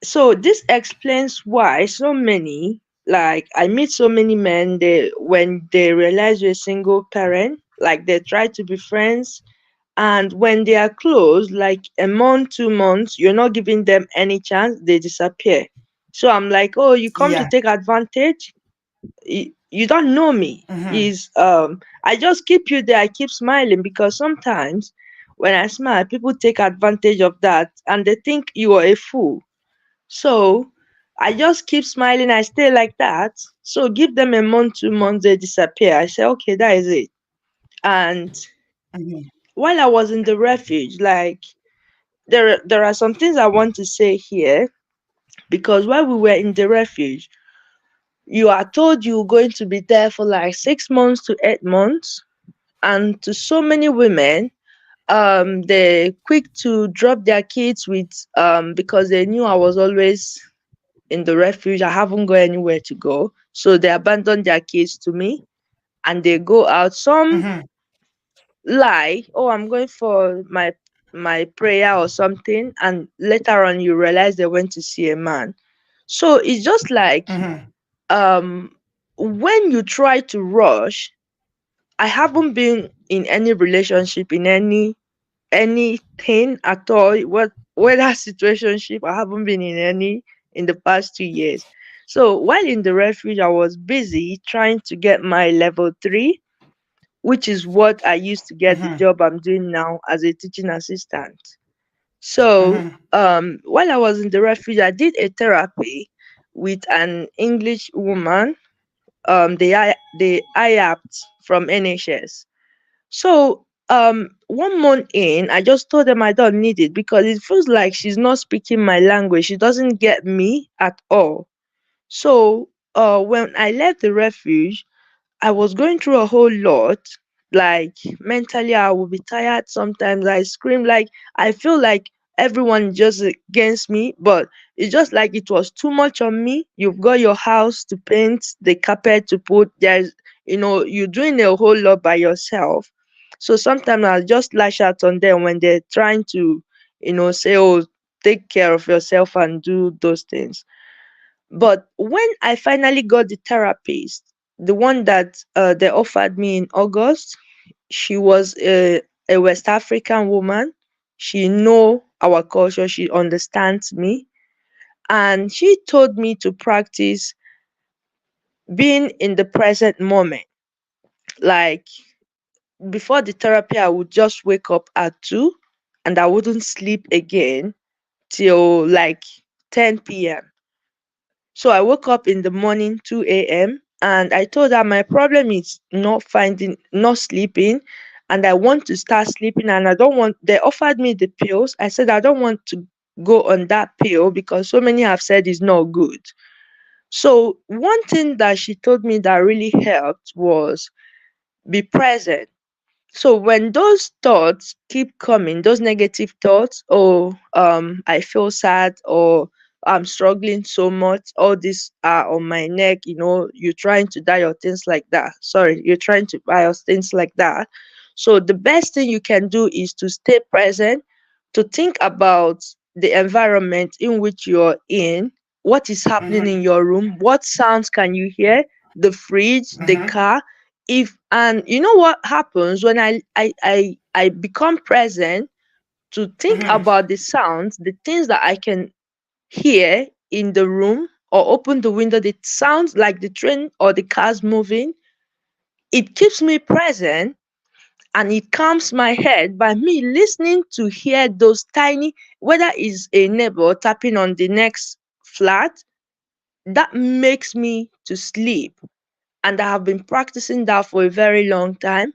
So this explains why so many, like I meet so many men, they when they realize you're a single parent, like they try to be friends, and when they are close, like a month, 2 months, you're not giving them any chance, they disappear. So I'm like, oh, you come to Yeah. take advantage? You don't know me. Mm-hmm. Is I just keep you there, I keep smiling because sometimes when I smile, people take advantage of that and they think you are a fool. So I just keep smiling, I stay like that. So give them a month, 2 months, they disappear. I say, okay, that is it. And Mm-hmm. while I was in the refuge, like there are some things I want to say here because while we were in the refuge, you are told you're going to be there for like 6 months to 8 months. And to so many women, they're quick to drop their kids with because they knew I was always in the refuge. I haven't got anywhere to go. So they abandon their kids to me and they go out. Some Mm-hmm. lie, oh, I'm going for my prayer or something, and later on you realize they went to see a man. So it's just like Mm-hmm. um when you try to rush, I haven't been in any relationship in anything at all. What whether situationship, I haven't been in any in the past 2 years. So while in the refuge, I was busy trying to get my level 3, which is what I used to get the Mm-hmm. job I'm doing now as a teaching assistant. So Mm-hmm. while I was in the refuge, I did a therapy with an English woman. They IAPT from NHS. So 1 month in, I just told them I don't need it because it feels like she's not speaking my language. She doesn't get me at all. So when I left the refuge, I was going through a whole lot. Like mentally, I would be tired. Sometimes I scream. Like I feel like everyone just against me. But It's just like it was too much on me. You've got your house to paint, the carpet to put. You're doing a whole lot by yourself. So sometimes I'll just lash out on them when they're trying to, say, oh, take care of yourself and do those things. But when I finally got the therapist, the one that they offered me in August, she was a West African woman. She know our culture. She understands me, and she told me to practice being in the present moment. Like before the therapy, I would just wake up at 2 and I wouldn't sleep again till like 10 p.m. So I woke up in the morning 2 a.m. and I told her my problem is not sleeping, and I want to start sleeping, and I don't want they offered me the pills. I said I don't want to go on that pill because so many have said it's not good. So one thing that she told me that really helped was be present. So when those thoughts keep coming, those negative thoughts, oh, I feel sad, or I'm struggling so much, all this are on my neck, you're trying to die or things like that. Sorry, you're trying to buy or things like that. So the best thing you can do is to stay present, to think about the environment in which you're in, what is happening in Mm-hmm. your room, what sounds can you hear, the fridge, the Mm-hmm. car. If and you know what happens when I become present to think Mm-hmm. about the sounds, the things that I can hear in the room, or open the window, the sounds like the train or the cars moving, it keeps me present, and it calms my head by me listening to hear those tiny, whether it's a neighbor tapping on the next flat, that makes me to sleep. And I have been practicing that for a very long time.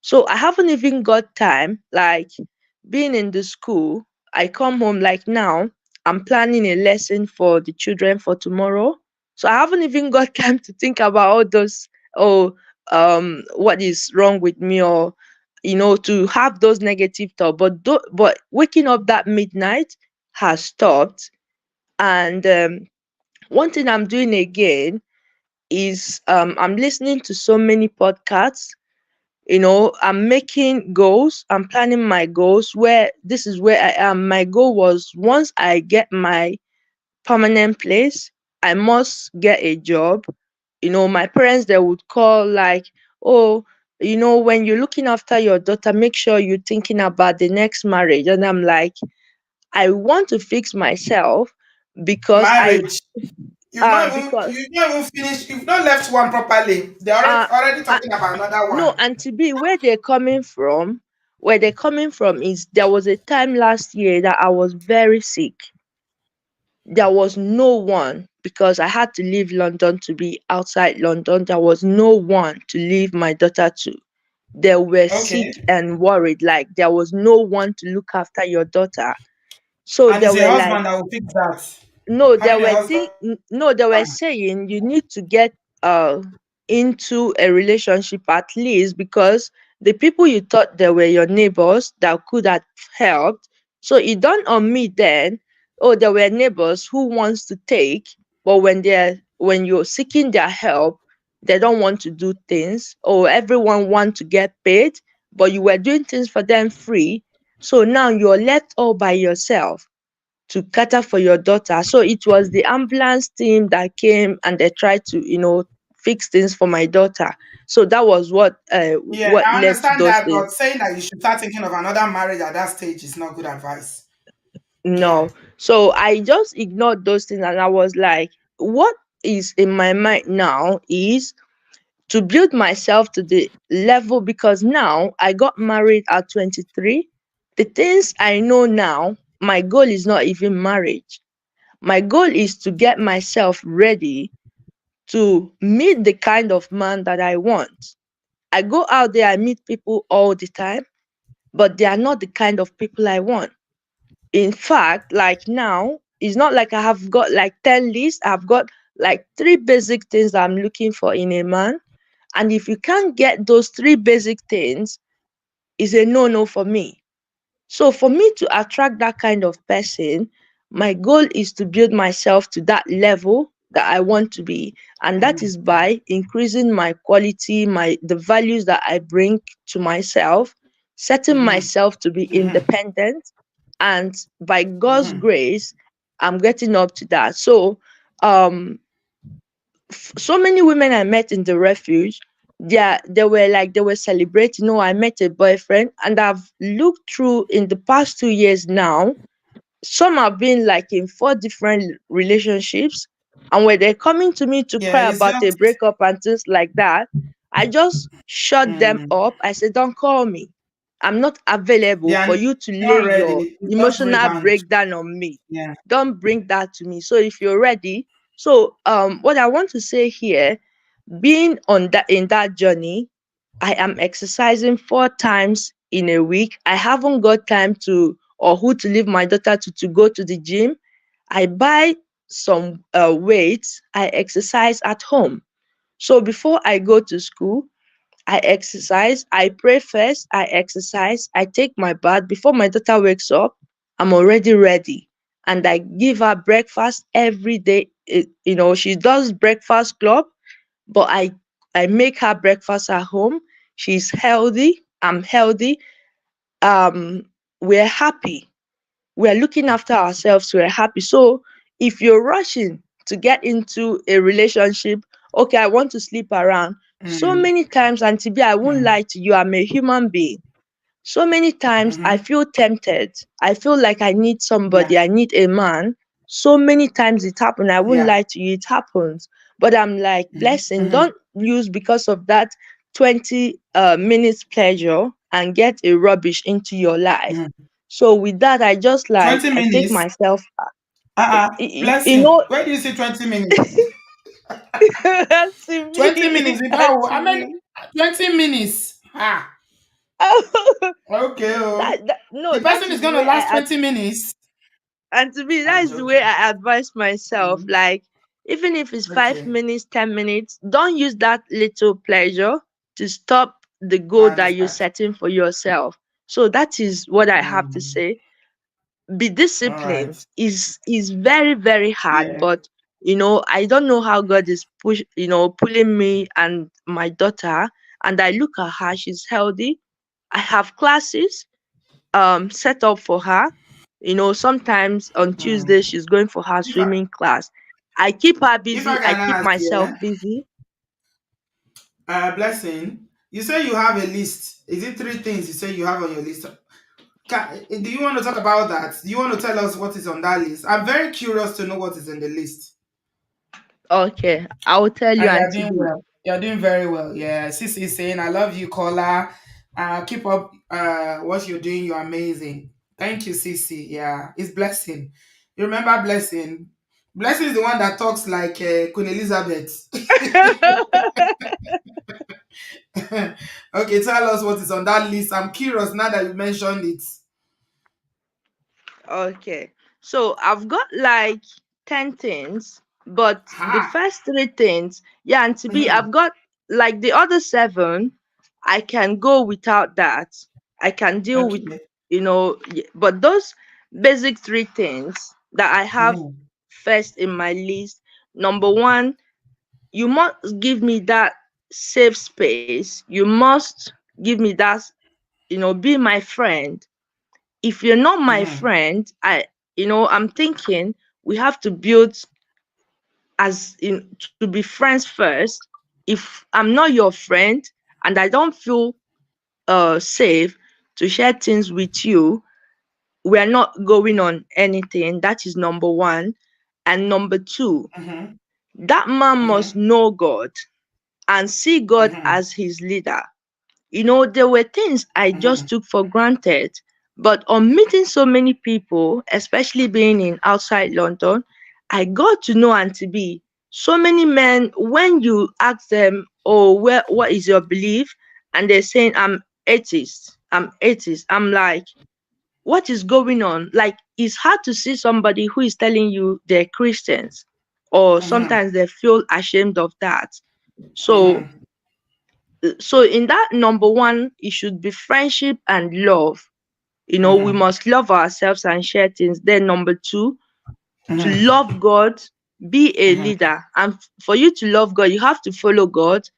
So I haven't even got time, like being in the school. I come home like now, I'm planning a lesson for the children for tomorrow. So I haven't even got time to think about all those, oh, what is wrong with me, or to have those negative thoughts. But waking up that midnight has stopped. And one thing I'm doing again is I'm listening to so many podcasts. I'm making goals. I'm planning my goals, where this is where I am. My goal was, once I get my permanent place, I must get a job. My parents, they would call like, oh, when you're looking after your daughter, make sure you're thinking about the next marriage. And I'm like, I want to fix myself because I Marriage. because You've not even finished. You've not left one properly. They're uh, already uh talking about another no, one. and to be where they're coming from is, there was a time last year that I was very sick. There was no one, because I had to leave London to be outside London. There was no one to leave my daughter to. They were Okay. sick and worried, like there was no one to look after your daughter. So And they it's a were like, husband that will fix that. no, they Having a were husband. no, they were saying you need to get uh into a relationship at least, because the people you thought they were your neighbors that could have helped. So it dawned on me then, oh, there were neighbors who wants to take, but when you're seeking their help, they don't want to do things, or everyone want to get paid, but you were doing things for them free. So now you're left all by yourself to cater for your daughter. So it was the ambulance team that came and they tried to, fix things for my daughter. So that was Yeah, what I led to understand those that, things. but saying that you should start thinking of another marriage at that stage is not good advice. Yeah. No. So I just ignored those things, and I was like, what is in my mind now is to build myself to the level, because now I got married at 23. The things I know now, my goal is not even marriage. My goal is to get myself ready to meet the kind of man that I want. I go out there, I meet people all the time, but they are not the kind of people I want. In fact, like now, it's not like I have got like 10 lists. I've got like three basic things that I'm looking for in a man. And if you can't get those three basic things, it's a no no for me. So for me to attract that kind of person, My goal is to build myself to that level that I want to be. And that Mhm. is by increasing my quality, the values that I bring to myself, setting Mhm. myself to be Mhm. independent. And by God's Mhm. grace, I'm getting up to that. So um so many women I met in the refuge, they were celebrating. No, I met a boyfriend, and I've looked through in the past 2 years now. Some have been like in four different relationships, and when they're coming to me to Yeah, cry it's about a just breakup and things like that, I just shut them mm, up. I say, don't call me. I'm not they available are for you to lay not your ready. It's just emotional rebound. breakdown on me. Yeah. Don't bring that to me. So if you're ready, so what I want to say here, being on that in that journey, I am exercising 4 times in a week. I haven't got time to or who to leave my daughter to go to the gym. I buy some weights. I exercise at home. So before I go to school, I exercise. I pray first. I exercise. I take my bath. Before my daughter wakes up, I'm already ready. And I give her breakfast every day. She does breakfast club, but I make her breakfast at home. She's healthy. I'm healthy. Um, we're happy. We're looking after ourselves. We're happy. So if you're rushing to get into a relationship, okay, I want to sleep around. So Mm, many times, Auntie B, I won't mm, lie to you, I'm a human being. So many times I mhm. feel tempted. I feel like I need Yeah. somebody, I need a man. So many times it happens. I won't Yeah. lie to you, it happens. But I'm like, Mhm. blessing, Mhm. don't use because of that 20 minutes pleasure and get a rubbish into your life. Mhm. So with that, I just like 20 I take minutes. myself, you Blessing. know, Where do you say 20 minutes? to 20 me, minutes. How many? to 20 minutes. Ah. me. Okay. Oh. No, The that person is is the gonna way last 20 minutes. and to me, that I'm is the way joking. I advise myself. Mhm. Like, even if it's five Okay. minutes, 10 minutes, don't use that little pleasure to stop the goal I that you're understand. setting for yourself. So that is what I have to Mm. say. Be All right. disciplined is very, very hard, Yeah. but I don't know how God is pulling me and my daughter, and I look at her, she's healthy. I have classes set up for her. Sometimes on Tuesday Mm. she's going for her If I swimming class. I keep her if busy, I I can keep ask, myself yeah, busy. blessing. You say you have a list. Is it three things you say you have on your list? Do you want to talk about that? Do you want to tell us what is on that list? I'm very curious to know what is in the list. Okay, I will tell you, And you're Auntie doing B. well. You're doing very well. Yeah. Sissy is saying, I love you, Kola. Keep up what you're doing. You're amazing. Thank you, Sissy. Yeah. It's blessing. You remember blessing? Blessing is the one that talks like Queen Elizabeth. Okay, tell us what is on that list. I'm curious now that you mentioned it. Okay, so I've got like 10 things, but the Ha. first three things, yeah, Auntie B, Mhm. I've got like the other seven. I can go without that. I can deal with, Okay. but those basic three things that I have Mhm. first in my list. Number one, you must give me that safe space. You must give me that, be my friend. If you're not my Mhm. friend, I'm thinking we have to build as in to be friends first. If I'm not your friend and I don't feel safe to share things with you, we're not going on anything. That is number one. And number two, Mhm. that man must Mhm. know God and see God Mhm. as his leader. There were things I just Mhm. took for granted, but on meeting so many people, especially being in outside London, I got to know Auntie B. So many men, when you ask them, oh, what is your belief? And they're saying, I'm atheist. I'm atheist. I'm like, what is going on? Like, it's hard to see somebody who is telling you they're Christians, or Mhm. sometimes they feel ashamed of that. So Mhm. so in that number one, it should be friendship and love. We Mhm. must love ourselves and share things. Then number two, to Mm-hmm. love God, be a Mm-hmm. leader. And for you to love God, you have to follow God.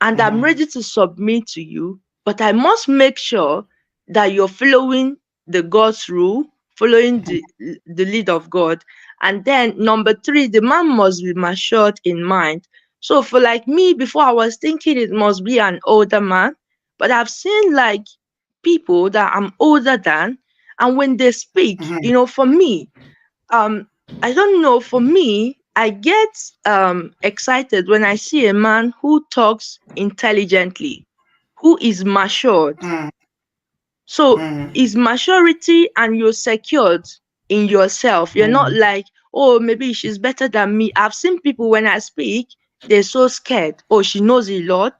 And I'm Mm-hmm. ready to submit to you, but I must make sure that you're following the God's rule, following the lead of God. And then number three, the man must be matured in mind. So for like me, before I was thinking it must be an older man, but I've seen like people that I'm older than, and when they speak, Mm-hmm. for me, um I don't know, for me, I get excited when I see a man who talks intelligently, who is matured. Mm-hmm. So is maturity, and you're secured in yourself. You're not Mm-hmm. like, oh, maybe she's better than me. I've seen people when I speak, they're so scared. Oh, she knows a lot.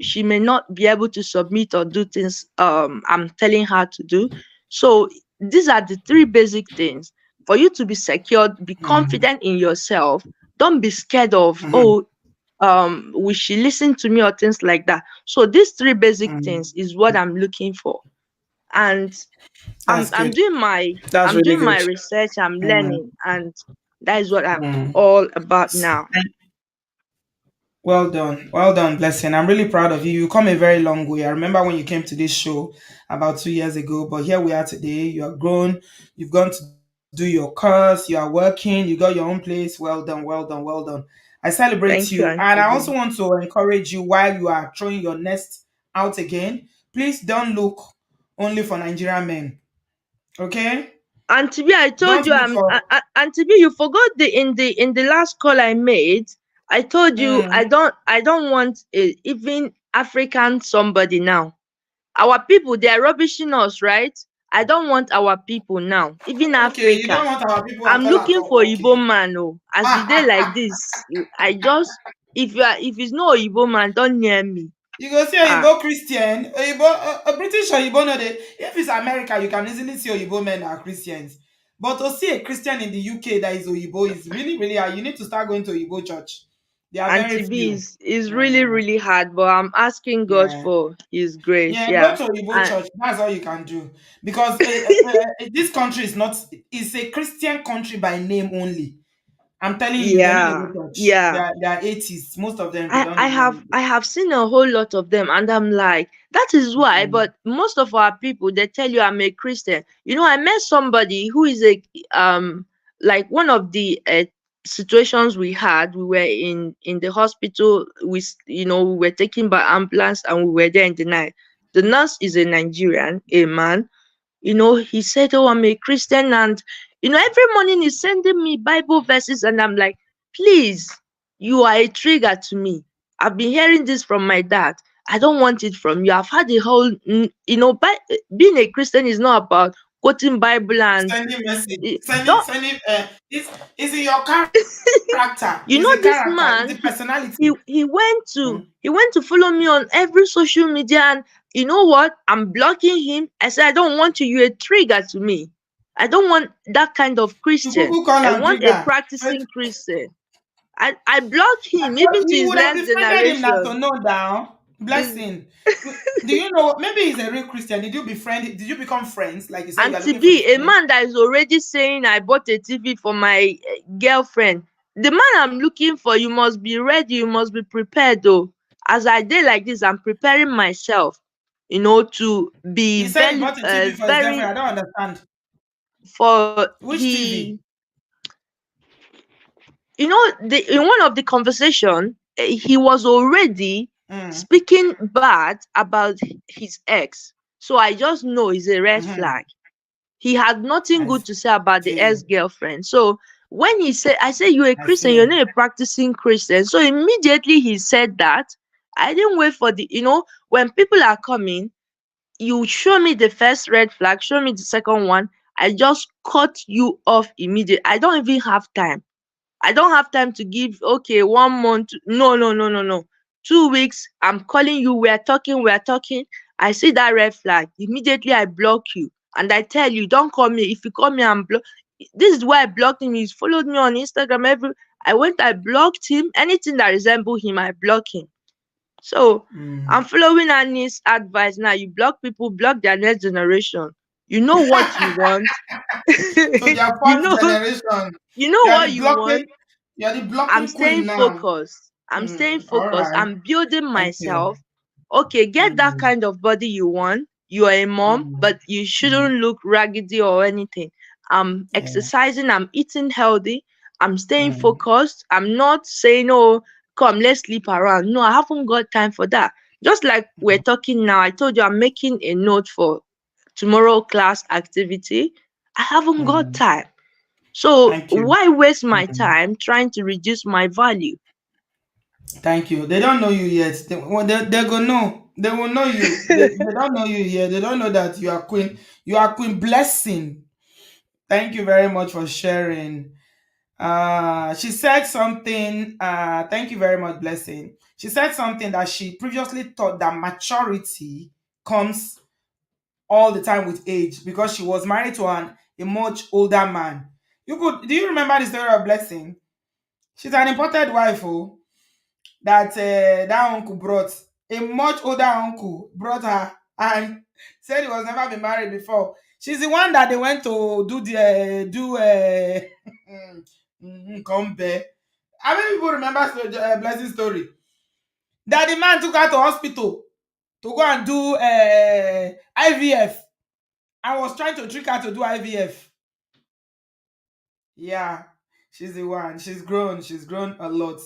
She may not be able to submit or do things I'm telling her to do. So these are the three basic things. For you to be secured, be Mm-hmm. confident in yourself. Don't be scared of, Mm-hmm. oh, will she listen to me or things like that. So these three basic things is what I'm looking for. And I'm That's I'm good. doing my That's I'm really doing good. my research, I'm Mm, learning, and that is what I'm mm. all about now. Well done. Well done, Blessing. I'm really proud of you. You come a very long way. I remember when you came to this show about 2 years ago, but here we are today. You are grown. You've gone to do your course. You are working. You got your own place. Well done. Well done. Well done. I celebrate you. Thank you, And I also Auntie want B. to encourage you while you are throwing your nest out again. Please don't look only for Nigerian men. Okay? Auntie B, I told Don't you look for. Auntie B, you forgot the last call I made. I told you Mm, I don't want even African somebody now. Our people, they are rubbishing us, right? I don't want our people now, even okay, you Africa. don't want our people I'm at all at looking for all. Igbo Okay. man. Oh, as we dey like this, I just, if it's no Igbo man, don't near me. You go see Ah, Oyibo Christian, Oyibo, a British Oyibo no dey. If it's America, you can easily see Oyibo men are Christians. But to see a Christian in the UK that is Oyibo is really, really hard. You need to start going to Oyibo church. They are very Auntie B few. is really Mm, really hard, but I'm asking God yeah. for His grace. Yeah, go Yeah, to Oyibo and church. That's all you can do. Because this country is not, it's a Christian country by name only. I'm telling you, they don't dey yeah, go church. yeah. They are atheists. Most of them, they I don't I even. have I have seen a whole lot of them, and I'm like, that is why. Mm, But most of our people, they tell you I'm a Christian. I met somebody who is a like one of the situations we had. We were in the hospital. We were taken by ambulance, and we were there in the night. The nurse is a Nigerian, a man. He said, oh, I'm a Christian. And, every morning he's sending me Bible verses. And I'm like, please, you are a trigger to me. I've been hearing this from my dad. I don't want it from you. I've had the whole, being a Christian is not about quoting Bible and sending message, don't, sending. It's in your character. It's a this character. It's a man, he personality. he went to Mm. he went to follow me on every social media, and you know what? I'm blocking him. I said, I don't want you. You're a trigger to me. I don't want that kind of You Christian. Google call I and want a trigger. practicing Christian. I block him But even to you his would have next befriended him now to generation. know down. Is Blessing. Do you know? Maybe he's a real Christian. Did you befriend? Did you become friends? Like you said, you are Auntie looking for his B, a friend. man that is already saying I bought a TV for my girlfriend. The man I'm looking for, you must be ready, you must be prepared though. As I dey like this, I'm preparing myself, to be He said he very, bought a TV for his girlfriend. I very don't understand. for Which TV? in one of the conversation, he was already Mm. speaking bad about his ex. So I just know it's a red Mm-hmm. flag. He had nothing I good to say about the see. ex-girlfriend. So when he said, I said, you're a I Christian, see. you're not a practicing Christian. So immediately he said that. I didn't wait for when people are coming, you show me the first red flag, show me the second one. I just cut you off immediately. I don't even have time. I don't have time to give, okay, 1 month. No, no, no, no, no. 2 weeks, I'm calling you, we're talking. I see that red flag. Immediately I block you. And I tell you, don't call me. If you call me, I'm block. This is why I blocked him. He's followed me on Instagram. I blocked him. Anything that resemble him, I block him. So I'm Mm. following Annie's advice now. You block people, block their next generation. You know what you want. So they are you fourth know generation. you know You are what the you want. blocking. You are the I'm blocking staying queen now. focused. I'm staying All focused. right. I'm building Thank you. myself. Okay, get that Mm, kind of body you want. You are a mom, mm, but you mm, shouldn't look raggedy or anything. I'm yeah. exercising, I'm eating healthy, I'm staying Mm, focused. I'm not saying, oh, come, let's sleep around. No, I haven't got time for that. Just like we're talking now, I told you I'm making a note for tomorrow class activity. I haven't got mm. time. So Thank you. why waste my Mm. time trying to reduce my value? Thank you. They don't know you yet. They go know. They will know you. They don't know you yet. They don't know that you are queen. You are queen blessing. Thank you very much for sharing. She said something. Thank you very much, blessing. She said something that she previously thought that maturity comes all the time with age because she was married to a much older man. Do you remember the story of blessing? She's an imported wife, oh, that that uncle brought. A much older uncle brought her and said he was never been married before. She's the one that they went to do the come back. How many people remember blessing story that the man took her to hospital to go and do IVF and was trying to trick her to do IVF. Yeah, she's the one. She's grown. She's grown a lot.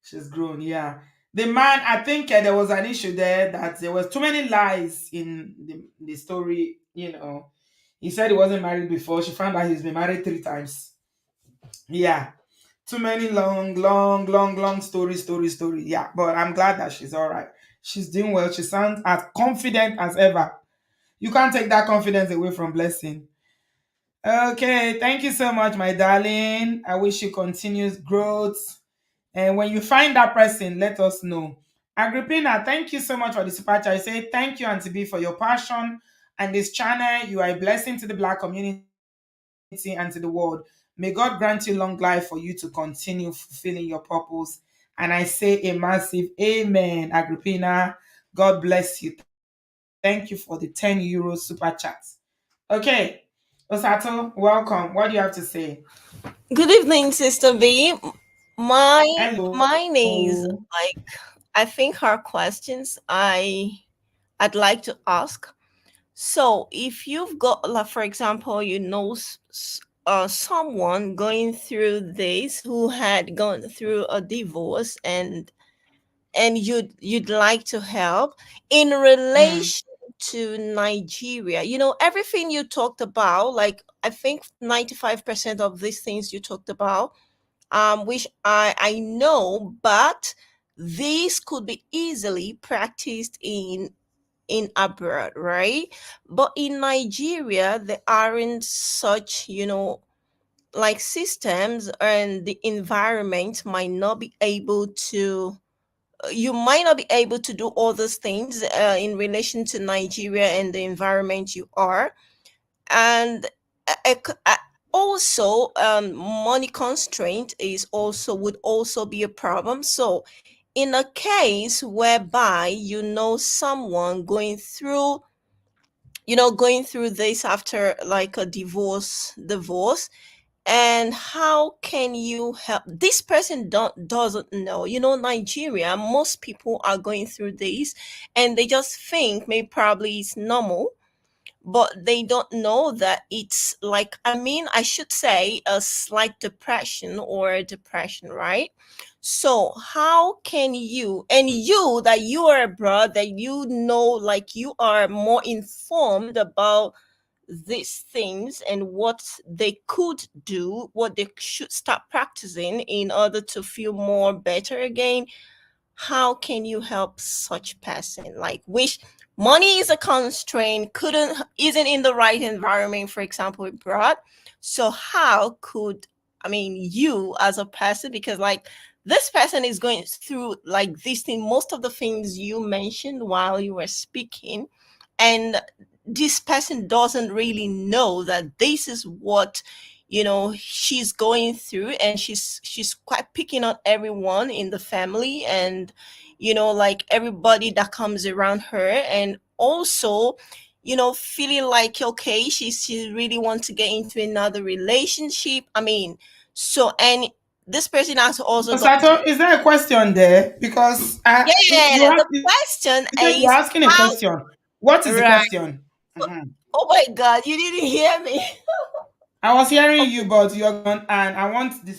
She's grown. Yeah. The man, I think there was an issue there that there was too many lies in the story. He said he wasn't married before. She found out he's been married 3 times. Yeah. Too many long, long, long, long story. Yeah. But I'm glad that she's all right. She's doing well. She sounds as confident as ever. You can't take that confidence away from Blessing. Okay, thank you so much, my darling. I wish you continuous growth. And when you find that person, let us know. Agrippina, thank you so much for the super chat. I say thank you, Auntie B, for your passion and this channel. You are a blessing to the Black community and to the world. May God grant you long life for you to continue fulfilling your purpose. And I say a massive amen, Agrippina. God bless you. Thank you for the 10 euro super chat. Okay, Osato, welcome. What do you have to say? Good evening, Sister B. Mine is Hello. like I think her questions I'd like to ask. So if you've got, like, for example, someone going through this who had gone through a divorce, and you'd like to help in Mm, relation to Nigeria. Everything you talked about, like I think 95% of these things you talked about, which I know, but these could be easily practiced in abroad, right? But in Nigeria, there aren't such, like systems, and the environment might not be able to. You might not be able to do all those things in relation to Nigeria and the environment you are, and also money constraint is also would also be a problem. So in a case whereby someone going through this after like a divorce, and how can you help this person? Doesn't know, Nigeria, most people are going through this, and they just think maybe probably it's normal, but they don't know that it's like, I should say, a slight depression or depression, right? So how can you, and you that you are abroad, that like you are more informed about these things and what they could do, what they should start practicing in order to feel more better again, how can you help such person, like, which money is a constraint, couldn't isn't in the right environment, for example, abroad? So how could, you as a person, because like this person is going through like this thing, most of the things you mentioned while you were speaking, and this person doesn't really know that this is what she's going through, and she's quite picking on everyone in the family, and like everybody that comes around her, and also feeling like okay, she really wants to get into another relationship. I mean, so and this person has also got Osato, is there a question there? Because yeah. The question you said you're is asking a how question. What is the right. question? Mhm. Oh my God, you didn't hear me. I was hearing you, Okay, but you're gone, and I want the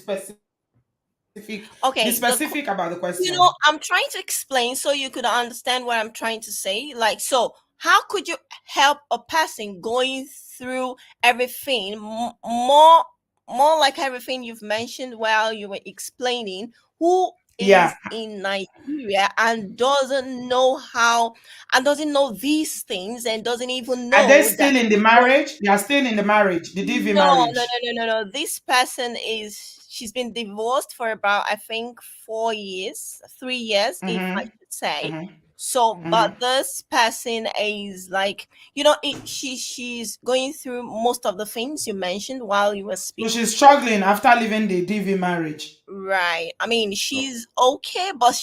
okay. specific about the question. I'm trying to explain so you could understand what I'm trying to say. Like, so how could you help a person going through everything more like everything you've mentioned while you were explaining, who Yeah. is in Nigeria and doesn't know how and doesn't know these things and doesn't even Are they know that still in the marriage? They are still in the marriage, the DV no, no, marriage. no, no, no, no. This person she's been divorced for about, I think, 4 years, 3 years, if I Mm-hmm. should say. Mm-hmm. So, Mm-hmm. but this person is like, she's going through most of the things you mentioned while you were So speaking. she's struggling after leaving the DV marriage. Right. I mean, Oh, she's okay, but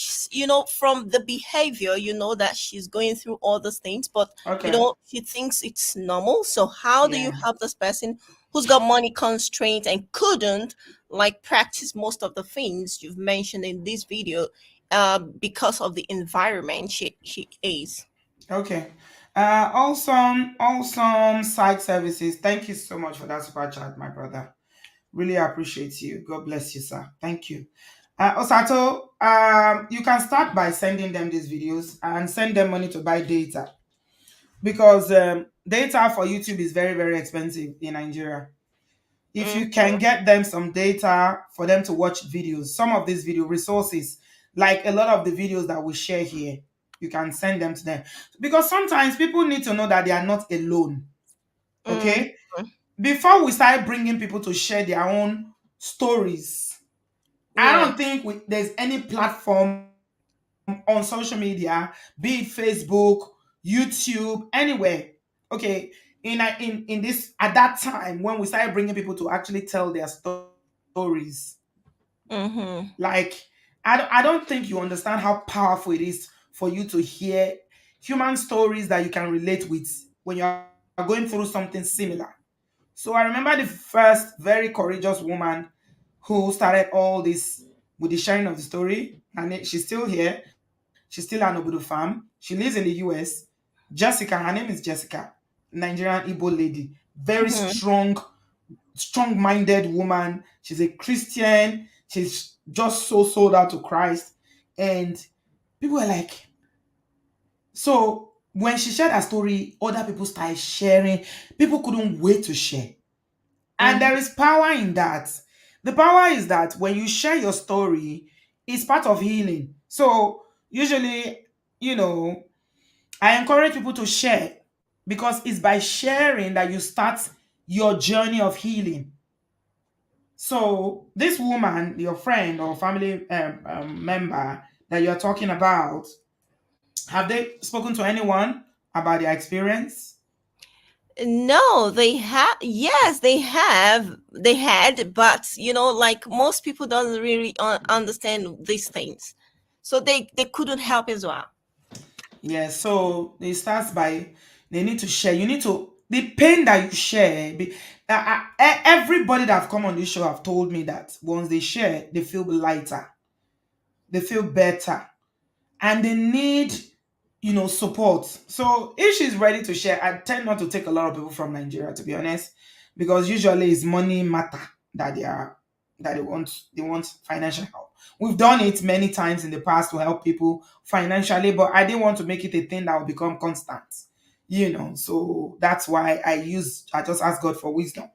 from the behavior, that she's going through all those things, but okay. she thinks it's normal. So how do you Yeah. help this person who's got money constraints and couldn't like practice most of the things you've mentioned in this video, because of the environment she is? Okay. Awesome site services. Thank you so much for that super chat, my brother. Really appreciate you. God bless you, sir. Thank you. Osato, you can start by sending them these videos and send them money to buy data because data for YouTube is very, very expensive in Nigeria. If you can Mm-hmm. get them some data for them to watch videos, some of these video resources, like a lot of the videos that we share here, you can send them to them because sometimes people need to know that they are not alone. Okay, Mm-hmm. before we start bringing people to share their own stories, I Yeah. don't think there's any platform on social media, be it Facebook, YouTube, anywhere. Okay, in this at that time when we started bringing people to actually tell their stories, Mm-hmm. like I don't think you understand how powerful it is for you to hear human stories that you can relate with when you are going through something similar. So I remember the first very courageous woman who started all this with the sharing of the story, and she's still here. She's still an Obodo farm. She lives in the US. Jessica, her name is Jessica, Nigerian Igbo lady, very Mm-hmm. strong-minded woman. She's a Christian. She's just so sold out to Christ, and people were like, so when she shared her story, other people started sharing. People couldn't wait to share. And Mm-hmm. there is power in that. The power is that when you share your story, it's part of healing. So usually, you know, I encourage people to share because it's by sharing that you start your journey of healing. So this woman, your friend or family member that you're talking about, have they spoken to anyone about their experience? No, they have. Yes, they have. They had, but like most people don't really understand these things, so they couldn't help as well. Yeah, so it starts by they need to share. You need to the pain that you share. Everybody that have come on this show have told me that once they share, they feel lighter, they feel better, and they need support. So if she's ready to share, I tend not to take a lot of people from Nigeria, to be honest, because usually it's money matter that they want financial help. We've done it many times in the past to help people financially, but I didn't want to make it a thing that will become constant. So that's why I just ask God for wisdom.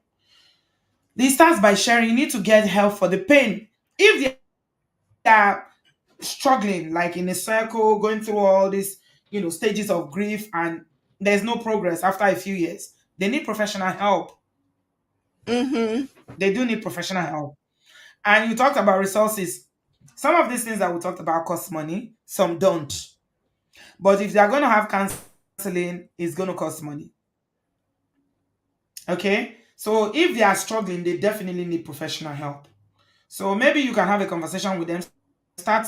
This starts by sharing. You need to get help for the pain. If they are struggling like in a circle, going through all these stages of grief, and there's no progress after a few years, they need professional help. Mm-hmm. They do need professional help. And you talked about resources. Some of these things that we talked about cost money, some don't. But if they're going to have counseling, it's going to cost money. Okay, so if they are struggling, they definitely need professional help. So maybe you can have a conversation with them. Start,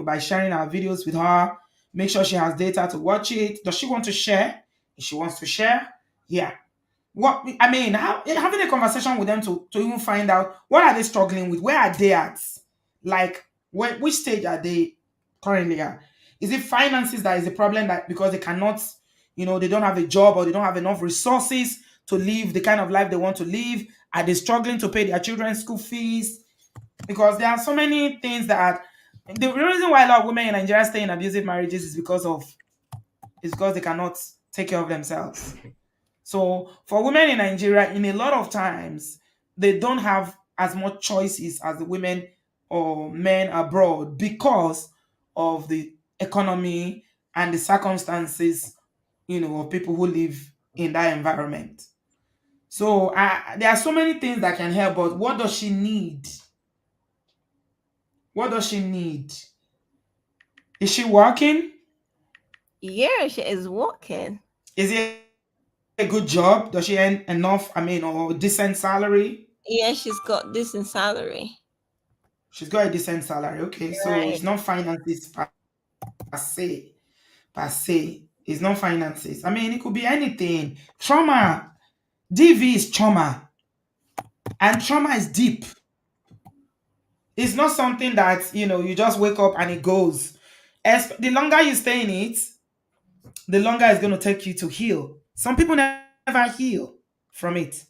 by sharing our videos with her. Make sure she has data to watch it. Does she want to share? If she wants to share, yeah. What I mean, having a conversation with them to even find out what are they struggling with, where are they at, like which stage are they currently at? Is it finances that is the problem, that because they cannot, they don't have a job or they don't have enough resources to live the kind of life they want to live? Are they struggling to pay their children's school fees? Because there are so many things that the reason why a lot of women in Nigeria stay in abusive marriages is because they cannot take care of themselves. So for women in Nigeria, in a lot of times, they don't have as much choices as the women or men abroad because of the economy and the circumstances, of people who live in that environment. So there are so many things that can help, but what does she need? What does she need? Is she working? Yeah, she is working. Is it a good job? Does she earn enough, or decent salary? Yeah, she's got decent salary. She's got a decent salary. Okay, so Right. it's not finances per se. Per se. It's not finances. It could be anything. Trauma. DV is trauma. And trauma is deep. It's not something that, you just wake up and it goes. The longer you stay in it, the longer it's going to take you to heal. Some people never heal from it.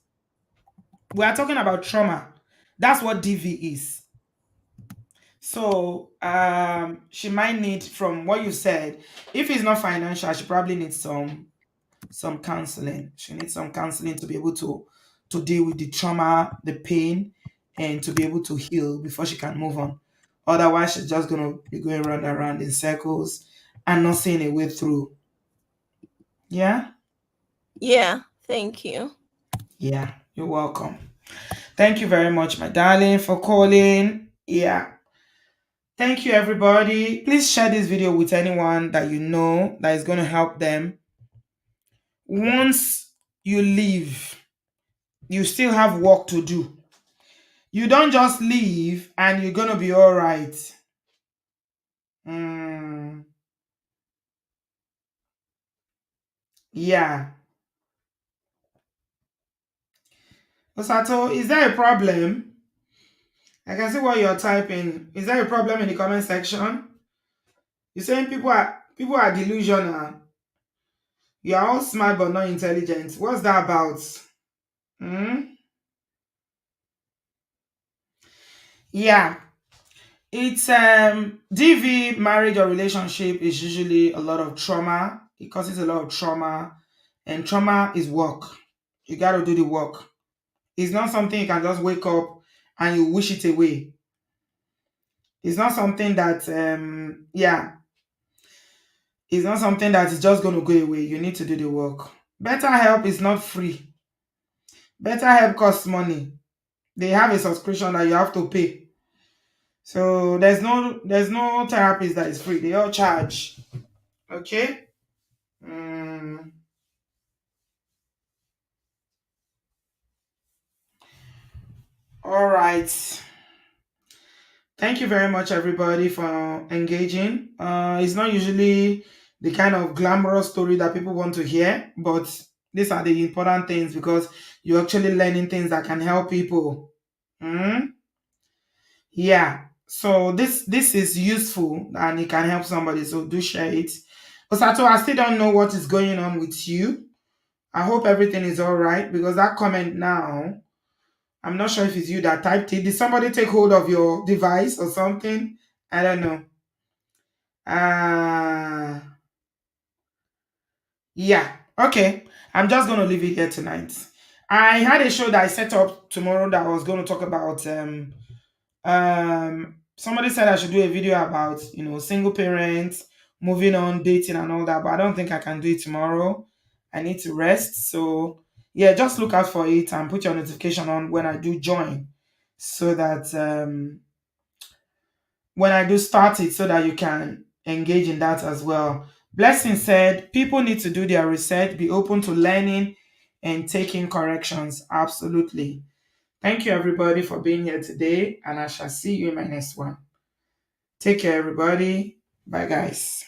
We are talking about trauma. That's what DV is. So she might need, from what you said, if it's not financial, she probably needs some counseling. She needs some counseling to be able to deal with the trauma, the pain, and to be able to heal before she can move on. Otherwise, she's just gonna be going round and round in circles and not seeing a way through. Yeah? Yeah, thank you. Yeah, you're welcome. Thank you very much, my darling, for calling. Yeah. Thank you, everybody. Please share this video with anyone that you know that is going to help them. Once you leave, you still have work to do. You don't just leave and you're going to be all right. Mm, yeah. Osato, is there a problem? I can see what you're typing. Is there a problem in the comment section? You're saying people are delusional. You are all smart but not intelligent. What's that about? Hmm? Yeah. It's DV marriage or relationship is usually a lot of trauma. It causes a lot of trauma, and trauma is work. You got to do the work. It's not something you can just wake up and you wish it away. It's not something that it's not something that is just going to go away. You need to do the work. Better help is not free. Better help costs money. They have a subscription that you have to pay. So there's no therapist that is free. They all charge. Okay. Mm, all right. Thank you very much, everybody, for engaging. It's not usually the kind of glamorous story that people want to hear, but these are the important things because you're actually learning things that can help people. Mm? Yeah. So this is useful and it can help somebody. So do share it. Osato, I still don't know what is going on with you. I hope everything is all right because that comment now, I'm not sure if it's you that typed it. Did somebody take hold of your device or something? I don't know. Uh yeah. Okay. I'm just gonna leave it here tonight. I had a show that I set up tomorrow that I was gonna talk about somebody said I should do a video about, single parents, moving on, dating and all that, but I don't think I can do it tomorrow. I need to rest. So yeah, just look out for it and put your notification on when I do join so that when I do start it so that you can engage in that as well. Blessing said, people need to do their research, be open to learning and taking corrections. Absolutely. Thank you, everybody, for being here today, and I shall see you in my next one. Take care, everybody. Bye, guys.